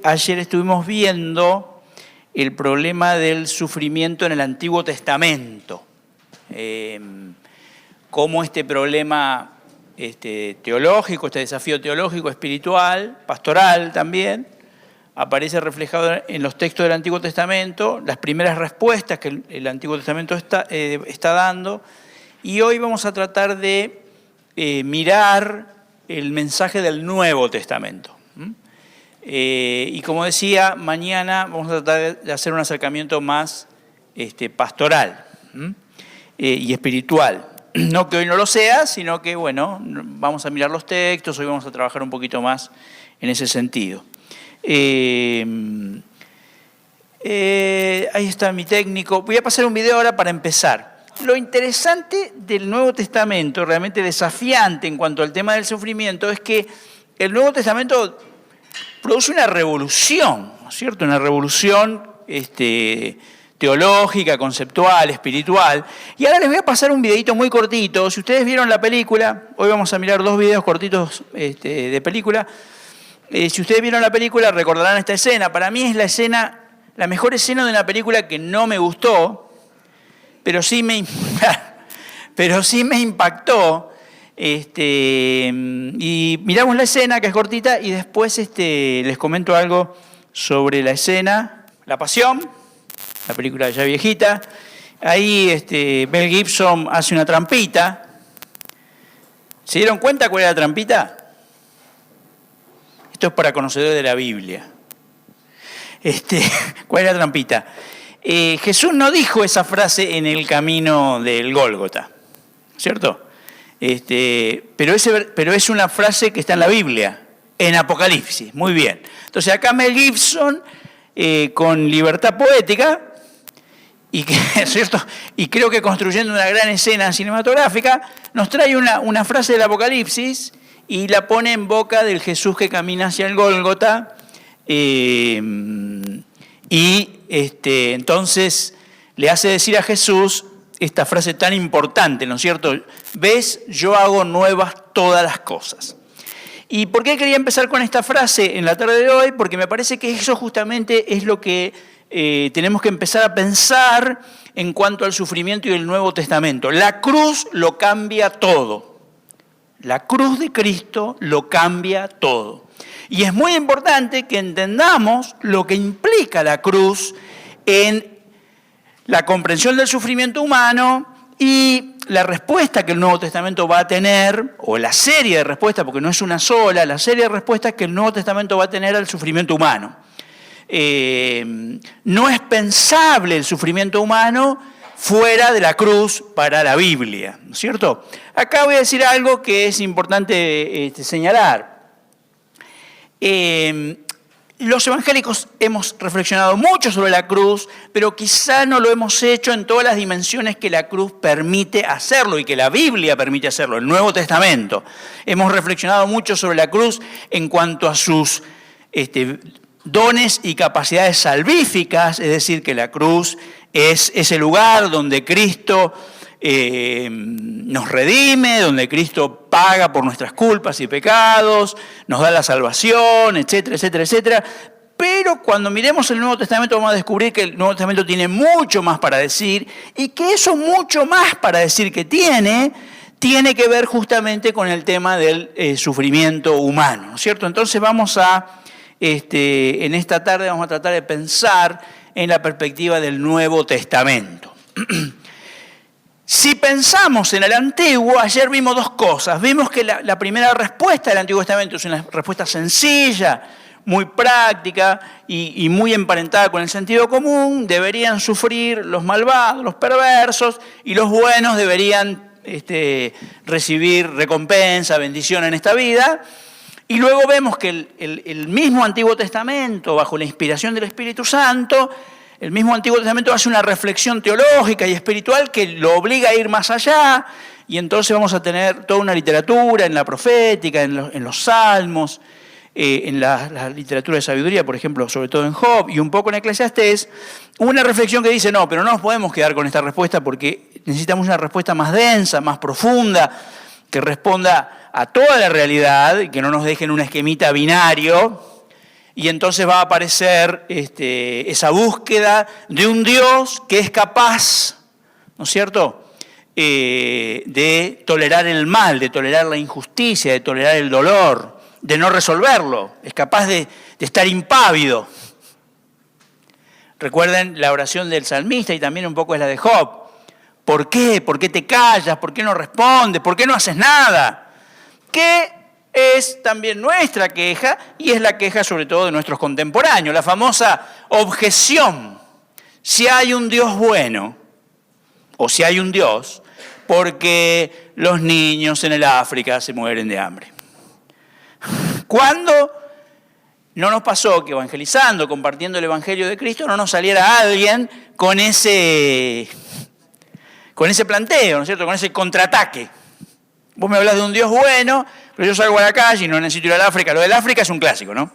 ayer estuvimos viendo el problema del sufrimiento en el Antiguo Testamento. Cómo este problema teológico, este desafío teológico, espiritual, pastoral también, aparece reflejado en los textos del Antiguo Testamento, las primeras respuestas que el Antiguo Testamento está dando, y hoy vamos a tratar de mirar el mensaje del Nuevo Testamento. Y como decía, mañana vamos a tratar de hacer un acercamiento más pastoral y espiritual. No que hoy no lo sea, sino que, bueno, vamos a mirar los textos, hoy vamos a trabajar un poquito más en ese sentido. Ahí está mi técnico. Voy a pasar un video ahora para empezar. Lo interesante del Nuevo Testamento, realmente desafiante en cuanto al tema del sufrimiento, es que el Nuevo Testamento produce una revolución, ¿no es cierto? Una revolución teológica, conceptual, espiritual. Y ahora les voy a pasar un videito muy cortito. Si ustedes vieron la película, hoy vamos a mirar dos videos cortitos de película. Si ustedes vieron la película, recordarán esta escena. Para mí es la mejor escena de una película que no me gustó, pero sí me impactó. Y miramos la escena, que es cortita, y después les comento algo sobre la escena. La Pasión, la película ya viejita. Ahí Mel Gibson hace una trampita. ¿Se dieron cuenta cuál era la trampita? Esto es para conocedores de la Biblia. ¿Cuál es la trampita? Jesús no dijo esa frase en el camino del Gólgota, ¿cierto? Pero es una frase que está en la Biblia, en Apocalipsis, muy bien. Entonces acá Mel Gibson, con libertad poética, ¿cierto? Y creo que construyendo una gran escena cinematográfica, nos trae una frase del Apocalipsis y la pone en boca del Jesús que camina hacia el Gólgota, entonces le hace decir a Jesús esta frase tan importante, ¿no es cierto? ¿Ves? Yo hago nuevas todas las cosas. ¿Y por qué quería empezar con esta frase en la tarde de hoy? Porque me parece que eso justamente es lo que tenemos que empezar a pensar en cuanto al sufrimiento y el Nuevo Testamento. La cruz lo cambia todo. La cruz de Cristo lo cambia todo. Y es muy importante que entendamos lo que implica la cruz en la comprensión del sufrimiento humano y la respuesta que el Nuevo Testamento va a tener, o la serie de respuestas, porque no es una sola, la serie de respuestas que el Nuevo Testamento va a tener al sufrimiento humano. No es pensable el sufrimiento humano fuera de la cruz para la Biblia, ¿no es cierto? Acá voy a decir algo que es importante señalar. Los evangélicos hemos reflexionado mucho sobre la cruz, pero quizá no lo hemos hecho en todas las dimensiones que la cruz permite hacerlo y que la Biblia permite hacerlo, el Nuevo Testamento. Hemos reflexionado mucho sobre la cruz en cuanto a sus dones y capacidades salvíficas, es decir, que la cruz es ese lugar donde Cristo nos redime, donde Cristo paga por nuestras culpas y pecados, nos da la salvación, etcétera, etcétera, etcétera. Pero cuando miremos el Nuevo Testamento vamos a descubrir que el Nuevo Testamento tiene mucho más para decir y que eso mucho más para decir que tiene que ver justamente con el tema del sufrimiento humano, ¿no es cierto? Entonces vamos en esta tarde vamos a tratar de pensar en la perspectiva del Nuevo Testamento. Si pensamos en el Antiguo, ayer vimos dos cosas. Vimos que la primera respuesta del Antiguo Testamento es una respuesta sencilla, muy práctica y muy emparentada con el sentido común. Deberían sufrir los malvados, los perversos, y los buenos deberían recibir recompensa, bendición en esta vida. Y luego vemos que el mismo Antiguo Testamento, bajo la inspiración del Espíritu Santo, el mismo Antiguo Testamento hace una reflexión teológica y espiritual que lo obliga a ir más allá, y entonces vamos a tener toda una literatura en la profética, en los salmos, en la literatura de sabiduría, por ejemplo, sobre todo en Job y un poco en Eclesiastés, una reflexión que dice, no, pero no nos podemos quedar con esta respuesta porque necesitamos una respuesta más densa, más profunda, que responda a toda la realidad y que no nos dejen un esquemita binario. y entonces va a aparecer esa búsqueda de un Dios que es capaz, ¿no es cierto?, de tolerar el mal, de tolerar la injusticia, de tolerar el dolor, de no resolverlo, es capaz de estar impávido. Recuerden la oración del salmista y también un poco es la de Job. ¿Por qué? ¿Por qué te callas? ¿Por qué no respondes? ¿Por qué no haces nada? Que es también nuestra queja y es la queja sobre todo de nuestros contemporáneos, la famosa objeción. Si hay un Dios bueno, o si hay un Dios, porque los niños en el África se mueren de hambre. ¿Cuándo no nos pasó que evangelizando, compartiendo el Evangelio de Cristo, no nos saliera alguien con ese planteo, ¿no es cierto?, con ese contraataque? Vos me hablas de un Dios bueno, pero yo salgo a la calle y no necesito ir al África. Lo del África es un clásico, ¿no?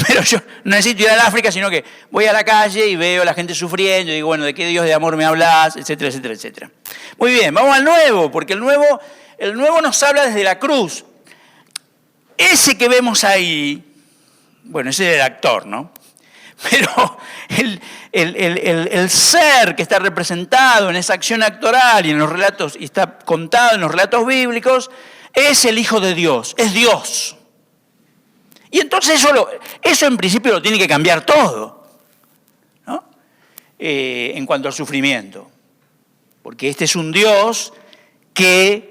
Pero yo no necesito ir al África, sino que voy a la calle y veo a la gente sufriendo y digo, bueno, ¿de qué Dios de amor me hablas? Etcétera, etcétera, etcétera. Muy bien, vamos al nuevo, porque el nuevo nos habla desde la cruz. Ese que vemos ahí, bueno, ese es el actor, ¿no? Pero el ser que está representado en esa acción actoral y en los relatos, y está contado en los relatos bíblicos, es el Hijo de Dios, es Dios. Y entonces eso en principio lo tiene que cambiar todo, ¿no? En cuanto al sufrimiento. Porque este es un Dios que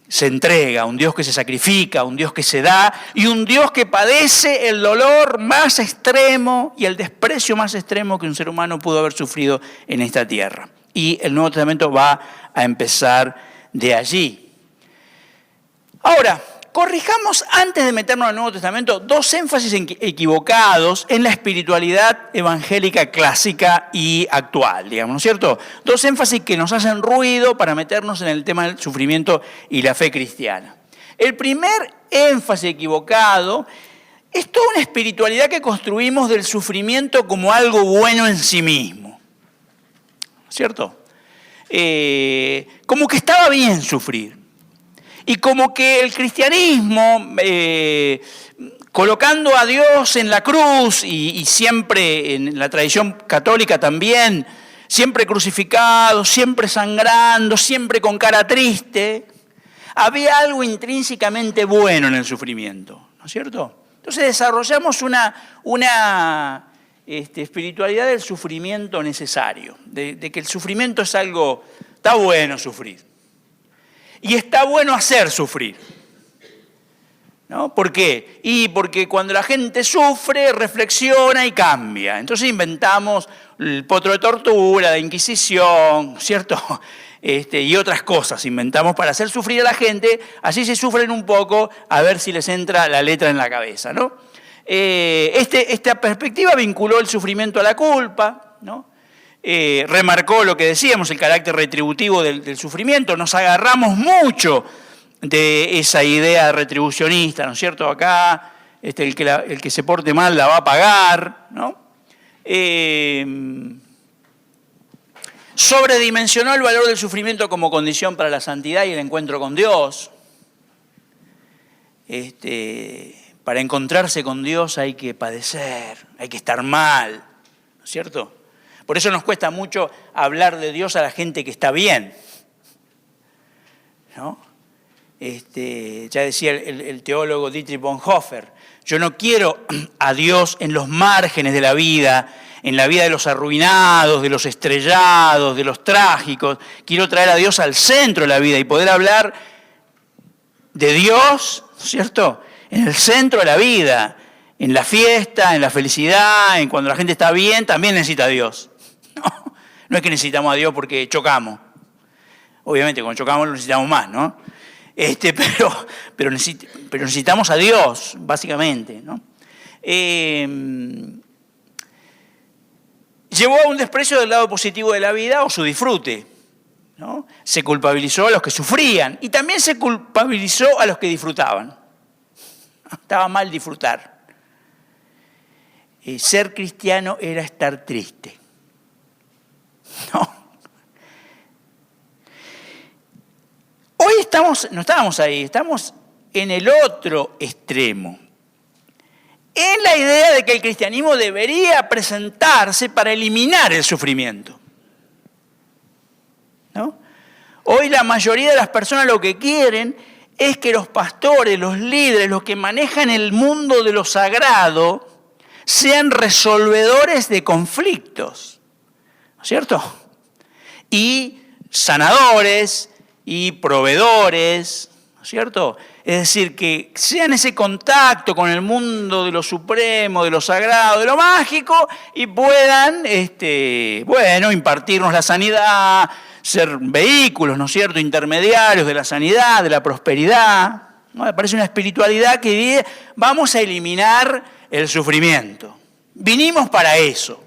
se entrega, un Dios que se sacrifica, un Dios que se da y un Dios que padece el dolor más extremo y el desprecio más extremo que un ser humano pudo haber sufrido en esta tierra. Y el Nuevo Testamento va a empezar de allí. Ahora, corrijamos antes de meternos al Nuevo Testamento dos énfasis equivocados en la espiritualidad evangélica clásica y actual, digamos, ¿no es cierto? Dos énfasis que nos hacen ruido para meternos en el tema del sufrimiento y la fe cristiana. El primer énfasis equivocado es toda una espiritualidad que construimos del sufrimiento como algo bueno en sí mismo, ¿cierto? Como que estaba bien sufrir. Y como que el cristianismo, colocando a Dios en la cruz y siempre en la tradición católica también, siempre crucificado, siempre sangrando, siempre con cara triste, había algo intrínsecamente bueno en el sufrimiento, ¿no es cierto? Entonces desarrollamos una espiritualidad del sufrimiento necesario, de que el sufrimiento es algo, está bueno sufrir. Y está bueno hacer sufrir, ¿no? ¿Por qué? Y porque cuando la gente sufre, reflexiona y cambia. Entonces inventamos el potro de tortura, la Inquisición, ¿cierto? Y otras cosas inventamos para hacer sufrir a la gente, así se sufren un poco, a ver si les entra la letra en la cabeza, ¿no? Esta perspectiva vinculó el sufrimiento a la culpa, ¿no? Remarcó lo que decíamos, el carácter retributivo del sufrimiento. Nos agarramos mucho de esa idea retribucionista, ¿no es cierto? Acá el que se porte mal la va a pagar, ¿no? Sobredimensionó el valor del sufrimiento como condición para la santidad y el encuentro con Dios. Para encontrarse con Dios hay que padecer, hay que estar mal, ¿no es cierto? Por eso nos cuesta mucho hablar de Dios a la gente que está bien, ¿no? Ya decía el teólogo Dietrich Bonhoeffer, yo no quiero a Dios en los márgenes de la vida, en la vida de los arruinados, de los estrellados, de los trágicos. Quiero traer a Dios al centro de la vida y poder hablar de Dios, ¿cierto?, en el centro de la vida, en la fiesta, en la felicidad, en cuando la gente está bien, también necesita a Dios. No es que necesitamos a Dios porque chocamos. Obviamente, cuando chocamos lo necesitamos más, ¿no? Pero necesitamos a Dios, básicamente, ¿no? Llevó a un desprecio del lado positivo de la vida o su disfrute, ¿no? Se culpabilizó a los que sufrían y también se culpabilizó a los que disfrutaban. Estaba mal disfrutar. Ser cristiano era estar triste. No. Hoy no estábamos ahí, estamos en el otro extremo. en la idea de que el cristianismo debería presentarse para eliminar el sufrimiento, ¿no? Hoy la mayoría de las personas lo que quieren es que los pastores, los líderes, los que manejan el mundo de lo sagrado, sean resolvedores de conflictos, ¿no es cierto? Y sanadores y proveedores, ¿no es cierto? Es decir, que sean ese contacto con el mundo de lo supremo, de lo sagrado, de lo mágico, y puedan, impartirnos la sanidad, ser vehículos, ¿no es cierto?, intermediarios de la sanidad, de la prosperidad, ¿no? Me parece una espiritualidad que dice, vamos a eliminar el sufrimiento. Vinimos para eso.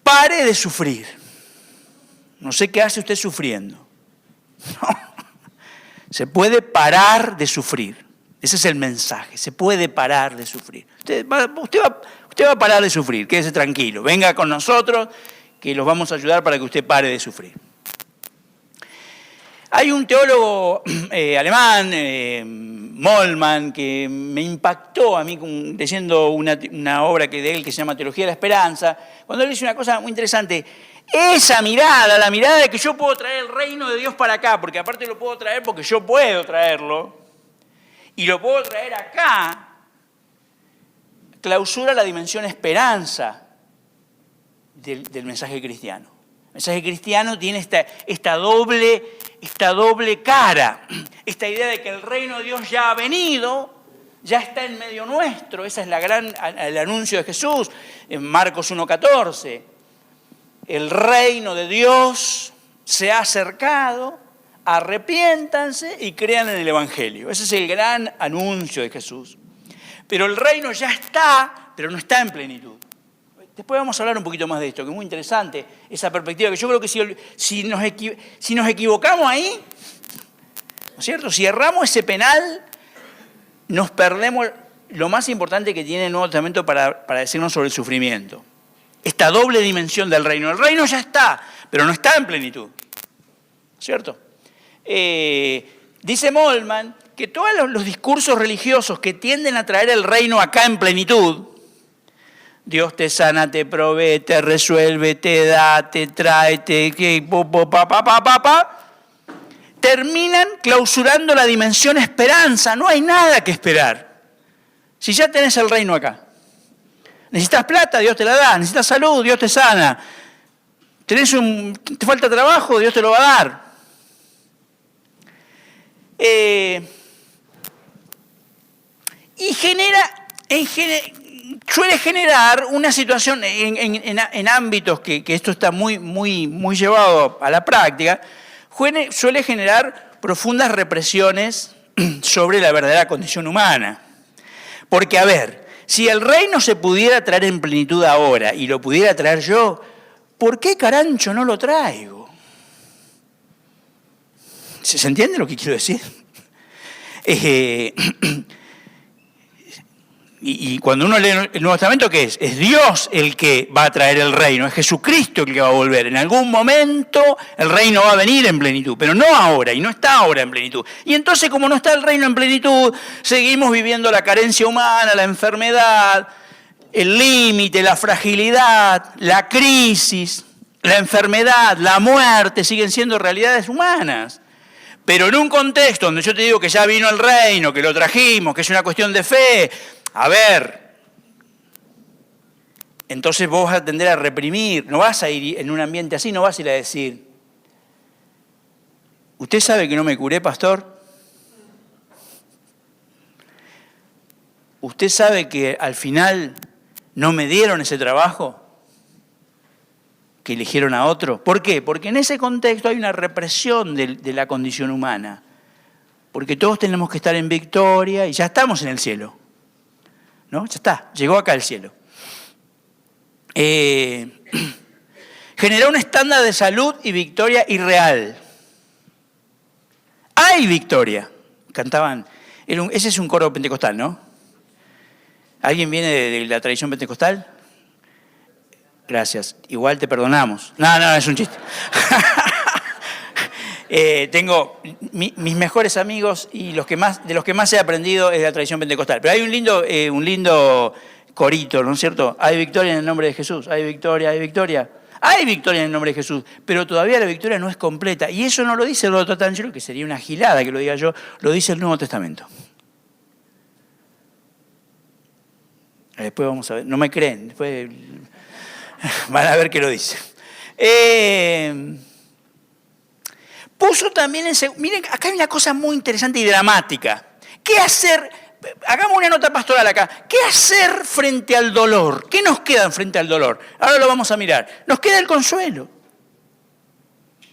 Pare de sufrir. No sé qué hace usted sufriendo. No. Se puede parar de sufrir. Ese es el mensaje. Se puede parar de sufrir. Usted va a parar de sufrir. Quédese tranquilo. Venga con nosotros que los vamos a ayudar para que usted pare de sufrir. Hay un teólogo alemán, Moltmann, que me impactó a mí leyendo una obra de él que se llama Teología de la Esperanza, cuando él dice una cosa muy interesante. Esa mirada, la mirada de que yo puedo traer el reino de Dios para acá, porque aparte lo puedo traer porque yo puedo traerlo, y lo puedo traer acá, clausura la dimensión esperanza del mensaje cristiano. El mensaje cristiano tiene esta doble cara, esta idea de que el reino de Dios ya ha venido, ya está en medio nuestro. Ese es el anuncio de Jesús en Marcos 1:14. El reino de Dios se ha acercado, arrepiéntanse y crean en el Evangelio. Ese es el gran anuncio de Jesús. Pero el reino ya está, pero no está en plenitud. Después vamos a hablar un poquito más de esto, que es muy interesante esa perspectiva, que yo creo que si nos equivocamos ahí, ¿no es cierto? Si erramos ese penal, nos perdemos lo más importante que tiene el Nuevo Testamento para decirnos sobre el sufrimiento. Esta doble dimensión del reino. El reino ya está, pero no está en plenitud, ¿cierto? Dice Moltmann que todos los discursos religiosos que tienden a traer el reino acá en plenitud, Dios te sana, te provee, te resuelve, te da, te trae, terminan clausurando la dimensión esperanza. No hay nada que esperar. Si ya tenés el reino acá. Necesitas plata, Dios te la da. Necesitas salud, Dios te sana. Te falta trabajo, Dios te lo va a dar. Y suele generar una situación en ámbitos que esto está muy, muy, muy llevado a la práctica, suele generar profundas represiones sobre la verdadera condición humana. Porque, a ver, si el reino se pudiera traer en plenitud ahora y lo pudiera traer yo, ¿por qué carancho no lo traigo? ¿Se entiende lo que quiero decir? Y cuando uno lee el Nuevo Testamento, ¿qué es? Es Dios el que va a traer el reino, es Jesucristo el que va a volver. En algún momento el reino va a venir en plenitud, pero no ahora, y no está ahora en plenitud. Y entonces, como no está el reino en plenitud, seguimos viviendo la carencia humana, la enfermedad, el límite, la fragilidad, la crisis, la enfermedad, la muerte, siguen siendo realidades humanas. Pero en un contexto donde yo te digo que ya vino el reino, que lo trajimos, que es una cuestión de fe, a ver, entonces vos vas a tender a reprimir, no vas a ir en un ambiente así, no vas a ir a decir, ¿usted sabe que no me curé, pastor? ¿Usted sabe que al final no me dieron ese trabajo? ¿Que eligieron a otro? ¿Por qué? Porque en ese contexto hay una represión de la condición humana. Porque todos tenemos que estar en victoria y ya estamos en el cielo. ¿No? Ya está, llegó acá el cielo. Generó un estándar de salud y victoria irreal. Hay victoria. Cantaban, ese es un coro pentecostal, ¿no? ¿Alguien viene de la tradición pentecostal? Gracias, igual te perdonamos. No, es un chiste. Tengo mis mejores amigos y de los que más he aprendido es de la tradición pentecostal. Pero hay un lindo corito, ¿no es cierto? Hay victoria en el nombre de Jesús, hay victoria, hay victoria. Hay victoria en el nombre de Jesús, pero todavía la victoria no es completa. Y eso no lo dice el Roberto Tangelo, que sería una gilada que lo diga yo, lo dice el Nuevo Testamento. Después vamos a ver, no me creen, después van a ver qué lo dice. Puso también miren, acá hay una cosa muy interesante y dramática. ¿Qué hacer? Hagamos una nota pastoral acá. ¿Qué hacer frente al dolor? ¿Qué nos queda frente al dolor? Ahora lo vamos a mirar. Nos queda el consuelo.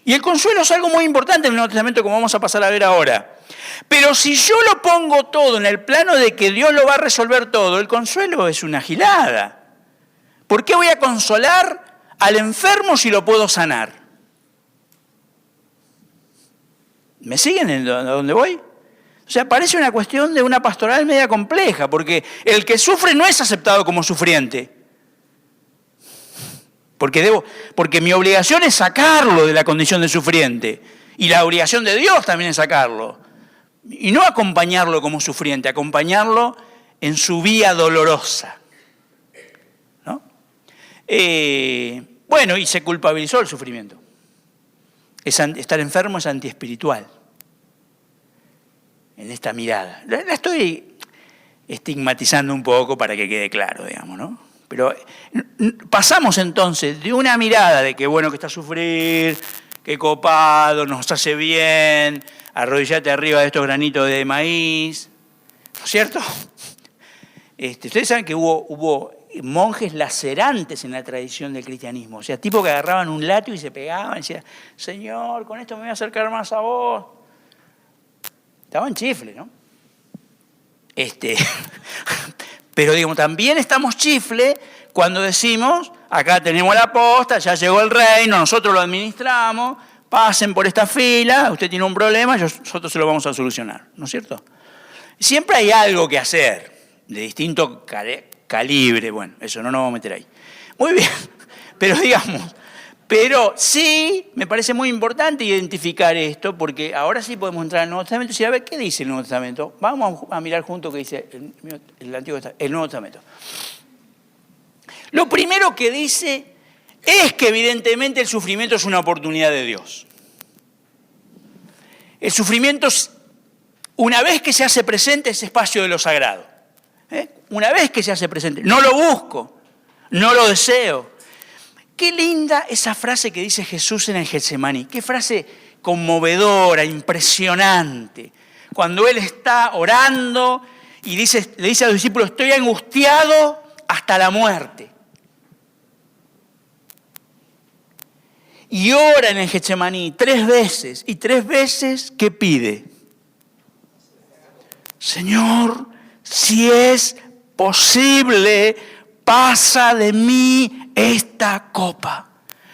Y el consuelo es algo muy importante en el Nuevo Testamento, como vamos a pasar a ver ahora. Pero si yo lo pongo todo en el plano de que Dios lo va a resolver todo, el consuelo es una gilada. ¿Por qué voy a consolar al enfermo si lo puedo sanar? ¿Me siguen a dónde voy? O sea, parece una cuestión de una pastoral media compleja, porque el que sufre no es aceptado como sufriente. Porque mi obligación es sacarlo de la condición de sufriente. Y la obligación de Dios también es sacarlo. Y no acompañarlo como sufriente, acompañarlo en su vía dolorosa. ¿No? Bueno, y se culpabilizó el sufrimiento. Estar enfermo es antiespiritual. En esta mirada. La estoy estigmatizando un poco para que quede claro, digamos, ¿no? Pero pasamos entonces de una mirada de qué bueno que está sufrir, qué copado, nos hace bien, arrodillate arriba de estos granitos de maíz, ¿no es cierto? Ustedes saben que hubo monjes lacerantes en la tradición del cristianismo, o sea, tipos que agarraban un látigo y se pegaban y decían, Señor, con esto me voy a acercar más a vos. Estaban chifles, ¿no? Pero digamos, también estamos chifle cuando decimos, acá tenemos la posta, ya llegó el reino, nosotros lo administramos, pasen por esta fila, usted tiene un problema, nosotros se lo vamos a solucionar, ¿no es cierto? Siempre hay algo que hacer, de distinto calibre, bueno, eso no nos vamos a meter ahí. Muy bien, pero sí me parece muy importante identificar esto, porque ahora sí podemos entrar al Nuevo Testamento y decir, a ver, ¿qué dice el Nuevo Testamento? Vamos a mirar juntos qué dice el Nuevo Testamento. Lo primero que dice es que evidentemente el sufrimiento es una oportunidad de Dios. El sufrimiento, una vez que se hace presente, es espacio de lo sagrado. Una vez que se hace presente, no lo busco, no lo deseo. Qué linda esa frase que dice Jesús en el Getsemaní. Qué frase conmovedora, impresionante. Cuando Él está orando y le dice a los discípulos, estoy angustiado hasta la muerte. Y ora en el Getsemaní 3 veces. Y 3 veces, ¿qué pide? Señor, si es posible, pasa de mí esta copa.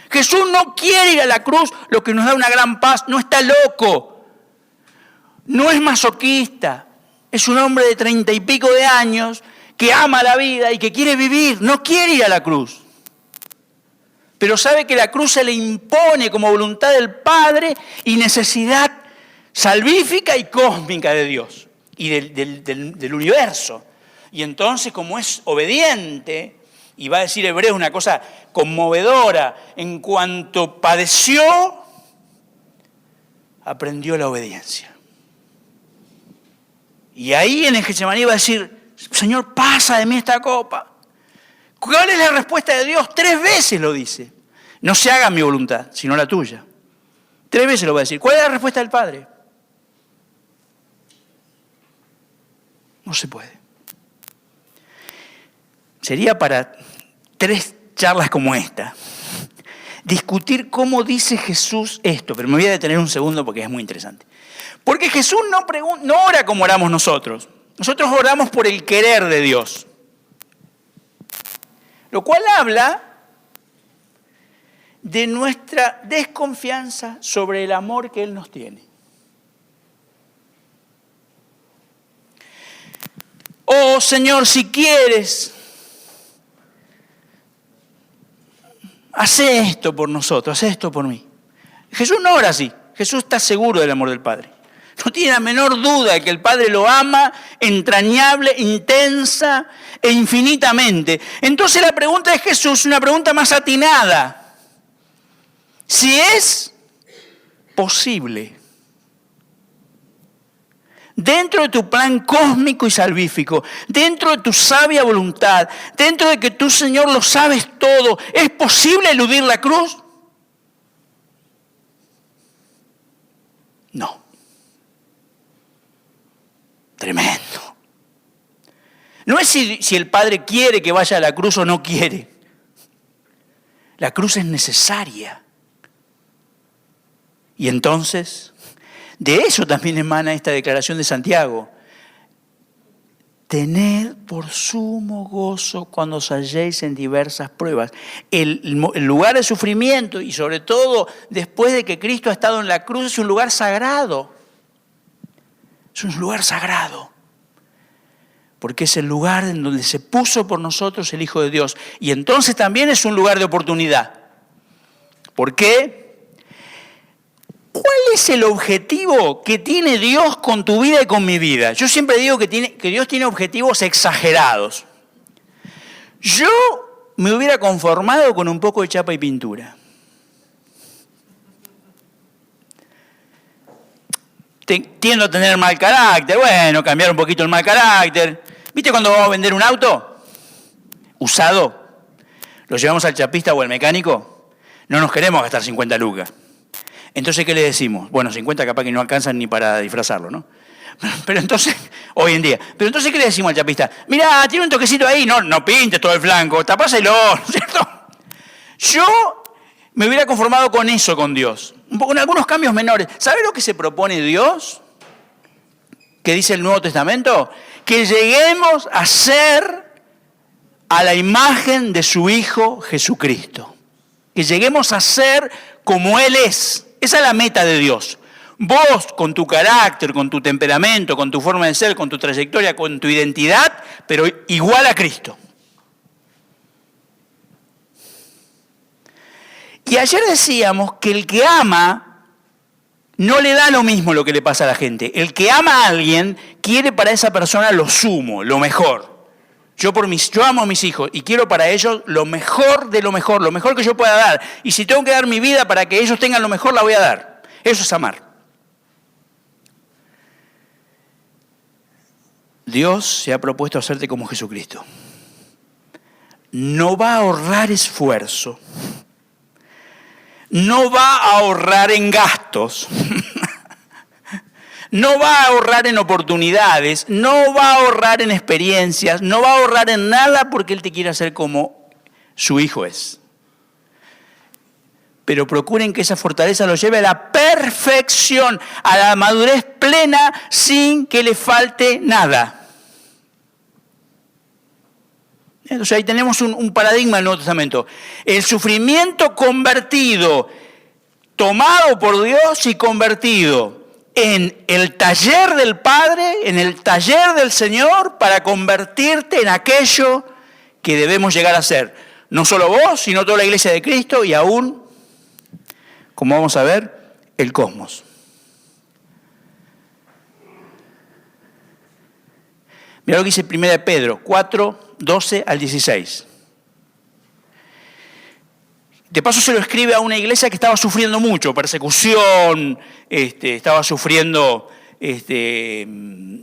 Jesús no quiere ir a la cruz, lo que nos da una gran paz. No está loco. No es masoquista. Es un hombre de 30 y pico de años que ama la vida y que quiere vivir. No quiere ir a la cruz. Pero sabe que la cruz se le impone como voluntad del Padre y necesidad salvífica y cósmica de Dios y del universo. Y entonces, como es obediente, y va a decir Hebreos una cosa conmovedora, en cuanto padeció, aprendió la obediencia. Y ahí en el Getsemaní va a decir, Señor, pasa de mí esta copa. ¿Cuál es la respuesta de Dios? 3 veces lo dice. No se haga mi voluntad, sino la tuya. 3 veces lo va a decir. ¿Cuál es la respuesta del Padre? No se puede. Sería para 3 charlas como esta discutir cómo dice Jesús esto, pero me voy a detener un segundo porque es muy interesante. Porque Jesús no ora como oramos nosotros. Nosotros oramos por el querer de Dios. Lo cual habla de nuestra desconfianza sobre el amor que Él nos tiene. Oh Señor, si quieres, haz esto por nosotros, haz esto por mí. Jesús no ora así. Jesús está seguro del amor del Padre. No tiene la menor duda de que el Padre lo ama entrañable, intensa e infinitamente. Entonces la pregunta de Jesús es una pregunta más atinada. Si es posible, dentro de tu plan cósmico y salvífico, dentro de tu sabia voluntad, dentro de que tú, Señor, lo sabes todo, ¿es posible eludir la cruz? No. Tremendo. No es si el Padre quiere que vaya a la cruz o no quiere. La cruz es necesaria. Y entonces, de eso también emana esta declaración de Santiago. Tened por sumo gozo cuando os halléis en diversas pruebas. El lugar de sufrimiento, y sobre todo después de que Cristo ha estado en la cruz, es un lugar sagrado. Es un lugar sagrado. Porque es el lugar en donde se puso por nosotros el Hijo de Dios. Y entonces también es un lugar de oportunidad. ¿Por qué? ¿Cuál es el objetivo que tiene Dios con tu vida y con mi vida? Yo siempre digo que Dios tiene objetivos exagerados. Yo me hubiera conformado con un poco de chapa y pintura. Tiendo a tener mal carácter, bueno, cambiar un poquito el mal carácter. ¿Viste cuando vamos a vender un auto usado? ¿Lo llevamos al chapista o al mecánico? No nos queremos gastar 50 lucas. Entonces, ¿qué le decimos? Bueno, 50 capaz que no alcanzan ni para disfrazarlo, ¿no? Pero entonces, hoy en día, pero entonces, ¿qué le decimos al chapista? Mirá, tiene un toquecito ahí, no pintes todo el flanco, tapáselo, ¿no es cierto? Yo me hubiera conformado con eso con Dios, un poco, con algunos cambios menores. ¿Sabe lo que se propone Dios? ¿Qué dice el Nuevo Testamento? Que lleguemos a ser a la imagen de su Hijo Jesucristo. Que lleguemos a ser como Él es. Esa es la meta de Dios. Vos, con tu carácter, con tu temperamento, con tu forma de ser, con tu trayectoria, con tu identidad, pero igual a Cristo. Y ayer decíamos que el que ama no le da lo mismo lo que le pasa a la gente. El que ama a alguien quiere para esa persona lo sumo, lo mejor. Yo amo a mis hijos y quiero para ellos lo mejor de lo mejor que yo pueda dar. Y si tengo que dar mi vida para que ellos tengan lo mejor, la voy a dar. Eso es amar. Dios se ha propuesto hacerte como Jesucristo. No va a ahorrar esfuerzo. No va a ahorrar en gastos. No va a ahorrar en oportunidades, no va a ahorrar en experiencias, no va a ahorrar en nada porque Él te quiere hacer como su Hijo es. Pero procuren que esa fortaleza lo lleve a la perfección, a la madurez plena, sin que le falte nada. Entonces ahí tenemos un paradigma del Nuevo Testamento. El sufrimiento convertido, tomado por Dios y convertido en el taller del Padre, en el taller del Señor, para convertirte en aquello que debemos llegar a ser. No solo vos, sino toda la iglesia de Cristo y aún, como vamos a ver, el cosmos. Mirá lo que dice 1 Pedro 4, 12 al 16. De paso se lo escribe a una iglesia que estaba sufriendo mucho, persecución, estaba sufriendo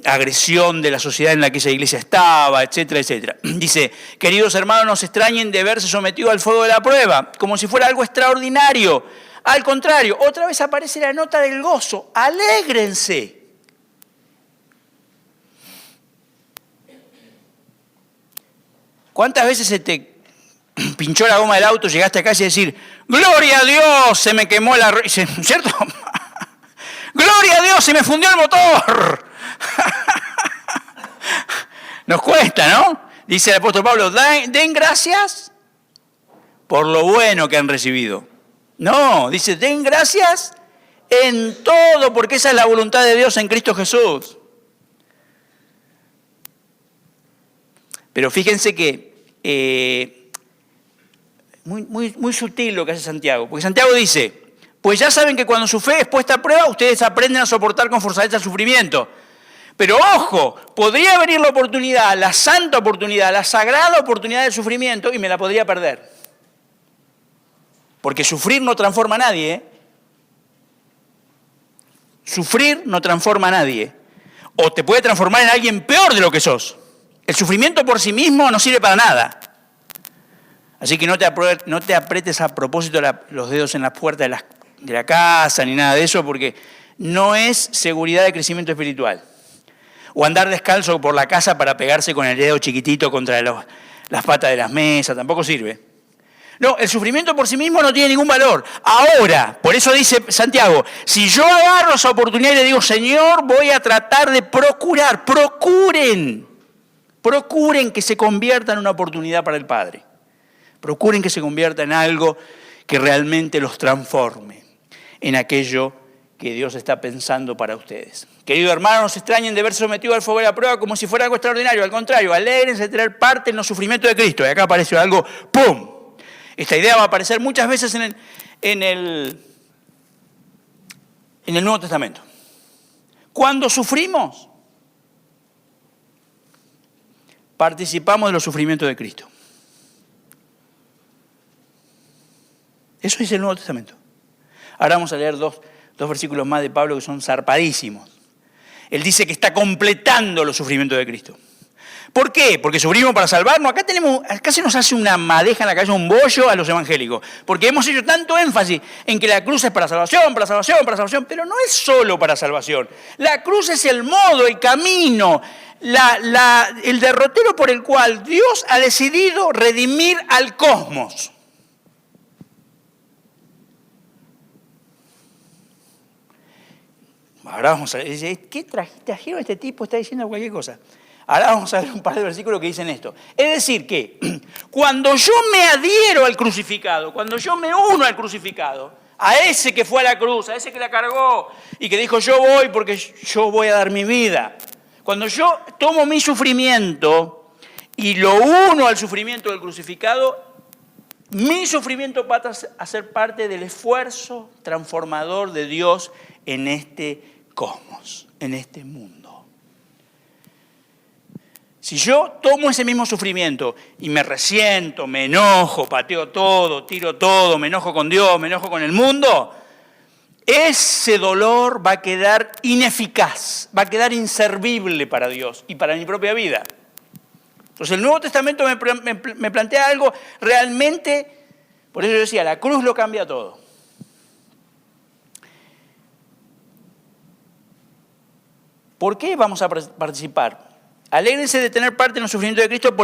agresión de la sociedad en la que esa iglesia estaba, etcétera, etcétera. Dice, queridos hermanos, no se extrañen de verse sometidos al fuego de la prueba, como si fuera algo extraordinario. Al contrario, otra vez aparece la nota del gozo, alégrense. ¿Cuántas veces se te pinchó la goma del auto, llegaste a casa y decir, ¡gloria a Dios! Se me quemó la... ¿Cierto? ¡Gloria a Dios! Se me fundió el motor. Nos cuesta, ¿no? Dice el apóstol Pablo, den gracias por lo bueno que han recibido. No, dice, den gracias en todo, porque esa es la voluntad de Dios en Cristo Jesús. Pero fíjense que muy sutil lo que hace Santiago, porque Santiago dice, Pues ya saben que cuando su fe es puesta a prueba, ustedes aprenden a soportar con fortaleza el sufrimiento. Pero ojo, podría venir la oportunidad, la santa oportunidad, la sagrada oportunidad del sufrimiento y me la podría perder. Porque sufrir no transforma a nadie, ¿eh? Sufrir no transforma a nadie. O te puede transformar en alguien peor de lo que sos. El sufrimiento por sí mismo no sirve para nada. Así que no te apretes a propósito los dedos en las puertas de la casa ni nada de eso, porque no es seguridad de crecimiento espiritual. O andar descalzo por la casa para pegarse con el dedo chiquitito contra las patas de las mesas, tampoco sirve. No, el sufrimiento por sí mismo no tiene ningún valor. Ahora, por eso dice Santiago, si yo agarro esa oportunidad y le digo, Señor, voy a tratar de procuren que se convierta en una oportunidad para el Padre. Procuren que se convierta en algo que realmente los transforme en aquello que Dios está pensando para ustedes. Queridos hermanos, no se extrañen de verse sometidos al fuego de la prueba como si fuera algo extraordinario. Al contrario, alégrense de tener parte en los sufrimientos de Cristo. Y acá apareció algo, ¡pum! Esta idea va a aparecer muchas veces en el Nuevo Testamento. Cuando sufrimos, participamos de los sufrimientos de Cristo. Eso dice el Nuevo Testamento. Ahora vamos a leer dos versículos más de Pablo que son zarpadísimos. Él dice que está completando los sufrimientos de Cristo. ¿Por qué? Porque sufrimos para salvarnos. Acá se nos hace una madeja en la cabeza, un bollo a los evangélicos. Porque hemos hecho tanto énfasis en que la cruz es para salvación, pero no es solo para salvación. La cruz es el modo, el camino, el derrotero por el cual Dios ha decidido redimir al cosmos. Ahora vamos a ver, ¿qué trajeron este tipo? Está diciendo cualquier cosa. Ahora vamos a ver un par de versículos que dicen esto. Es decir que cuando yo me adhiero al crucificado, cuando yo me uno al crucificado, a ese que fue a la cruz, a ese que la cargó y que dijo yo voy porque yo voy a dar mi vida. Cuando yo tomo mi sufrimiento y lo uno al sufrimiento del crucificado, mi sufrimiento pasa a ser parte del esfuerzo transformador de Dios en este cosmos, en este mundo. Si yo tomo ese mismo sufrimiento y me resiento, me enojo, pateo todo, tiro todo, me enojo con Dios, me enojo con el mundo, ese dolor va a quedar ineficaz, va a quedar inservible para Dios y para mi propia vida. Entonces el Nuevo Testamento me plantea algo realmente, por eso yo decía, la cruz lo cambia todo. ¿Por qué vamos a participar? Alégrense de tener parte en los sufrimientos de Cristo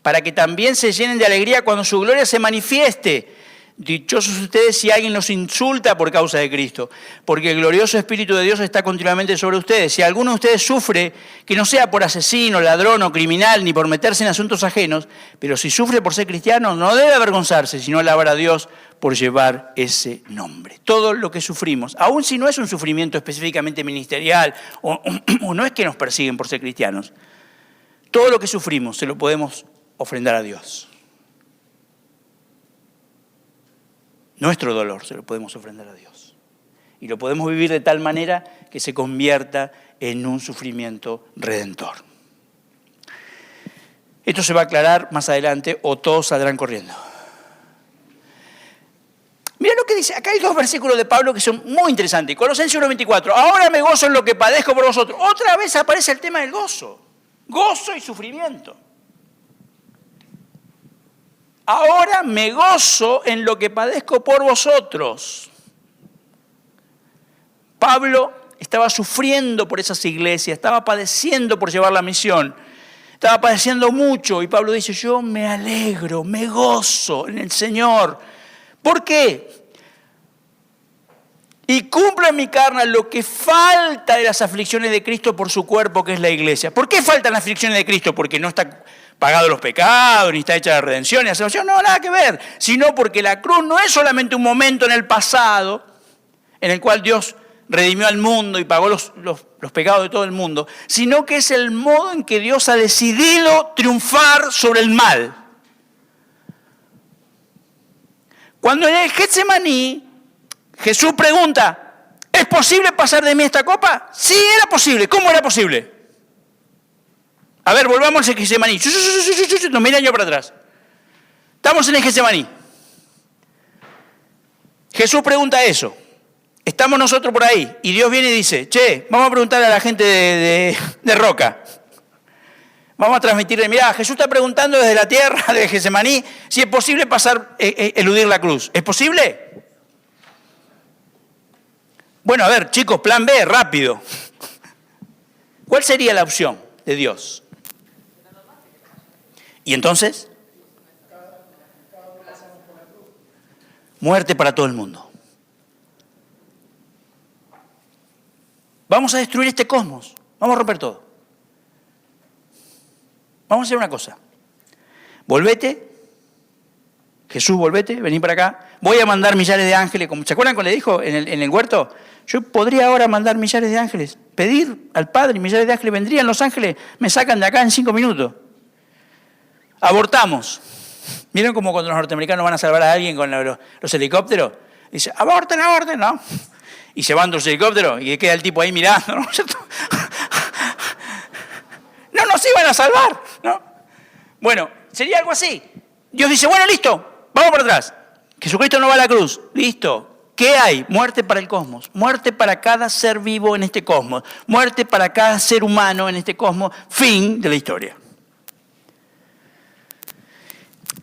para que también se llenen de alegría cuando su gloria se manifieste. Dichosos ustedes si alguien los insulta por causa de Cristo, porque el glorioso Espíritu de Dios está continuamente sobre ustedes. Si alguno de ustedes sufre, que no sea por asesino, ladrón o criminal, ni por meterse en asuntos ajenos, pero si sufre por ser cristiano, no debe avergonzarse, sino alabar a Dios por llevar ese nombre. Todo lo que sufrimos, aun si no es un sufrimiento específicamente ministerial, o no es que nos persiguen por ser cristianos, todo lo que sufrimos se lo podemos ofrendar a Dios. Nuestro dolor se lo podemos ofrendar a Dios. Y lo podemos vivir de tal manera que se convierta en un sufrimiento redentor. Esto se va a aclarar más adelante o todos saldrán corriendo. Mira lo que dice. Acá hay dos versículos de Pablo que son muy interesantes. Colosenses 1:24. Ahora me gozo en lo que padezco por vosotros. Otra vez aparece el tema del gozo. Gozo y sufrimiento. Ahora me gozo en lo que padezco por vosotros. Pablo estaba sufriendo por esas iglesias, estaba padeciendo por llevar la misión, estaba padeciendo mucho y Pablo dice, yo me alegro, me gozo en el Señor. ¿Por qué? Y cumplo en mi carne lo que falta de las aflicciones de Cristo por su cuerpo, que es la iglesia. ¿Por qué faltan las aflicciones de Cristo? Porque no está pagados los pecados, ni está hecha la redención, ni la salvación, no, nada que ver. Sino porque la cruz no es solamente un momento en el pasado, en el cual Dios redimió al mundo y pagó los pecados de todo el mundo, sino que es el modo en que Dios ha decidido triunfar sobre el mal. Cuando en el Getsemaní, Jesús pregunta, ¿es posible pasar de mí esta copa? Sí, era posible. ¿Cómo era posible? A ver, volvamos al Getsemaní. Nos mira yo para atrás. Estamos en el Getsemaní. Jesús pregunta eso. Estamos nosotros por ahí. Y Dios viene y dice, che, vamos a preguntarle a la gente de Roca. Vamos a transmitirle, mirá, Jesús está preguntando desde la tierra de Getsemaní si es posible eludir la cruz. ¿Es posible? Bueno, a ver, chicos, plan B, rápido. ¿Cuál sería la opción de Dios? ¿Y entonces? Muerte para todo el mundo. Vamos a destruir este cosmos. Vamos a romper todo. Vamos a hacer una cosa. Volvete. Jesús, volvete, vení para acá. Voy a mandar millares de ángeles. ¿Se acuerdan cuando le dijo en el huerto? Yo podría ahora mandar millares de ángeles. Pedir al Padre, millares de ángeles. Vendrían los ángeles, me sacan de acá en 5 minutos. Abortamos. ¿Vieron como cuando los norteamericanos van a salvar a alguien con los helicópteros? Dice, aborten, aborten, ¿no? Y se van los helicópteros y queda el tipo ahí mirando, ¿no? No nos iban a salvar, ¿no? Bueno, sería algo así. Dios dice, bueno, listo, vamos para atrás. Jesucristo no va a la cruz. Listo. ¿Qué hay? Muerte para el cosmos. Muerte para cada ser vivo en este cosmos. Muerte para cada ser humano en este cosmos. Fin de la historia.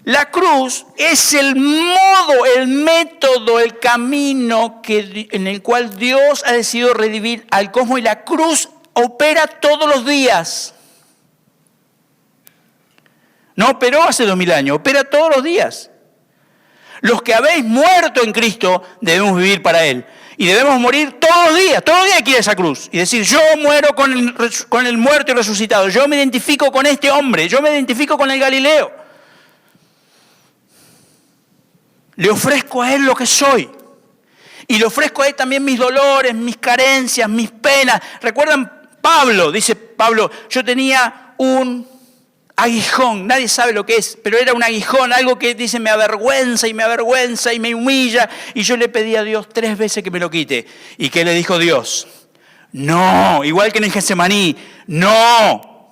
La cruz es el modo, el método, el camino en el cual Dios ha decidido redimir al cosmos, y la cruz opera todos los días. No operó hace 2000 años, opera todos los días. Los que habéis muerto en Cristo debemos vivir para Él. Y debemos morir todos los días hay que ir a esa cruz. Y decir, yo muero con el muerto y resucitado. Yo me identifico con este hombre, yo me identifico con el Galileo. Le ofrezco a Él lo que soy. Y le ofrezco a Él también mis dolores, mis carencias, mis penas. ¿Recuerdan Pablo? Dice Pablo, yo tenía un aguijón, nadie sabe lo que es, pero era un aguijón, algo que dice me avergüenza y me humilla. Y yo le pedí a Dios 3 veces que me lo quite. ¿Y qué le dijo Dios? No, igual que en el Getsemaní, no.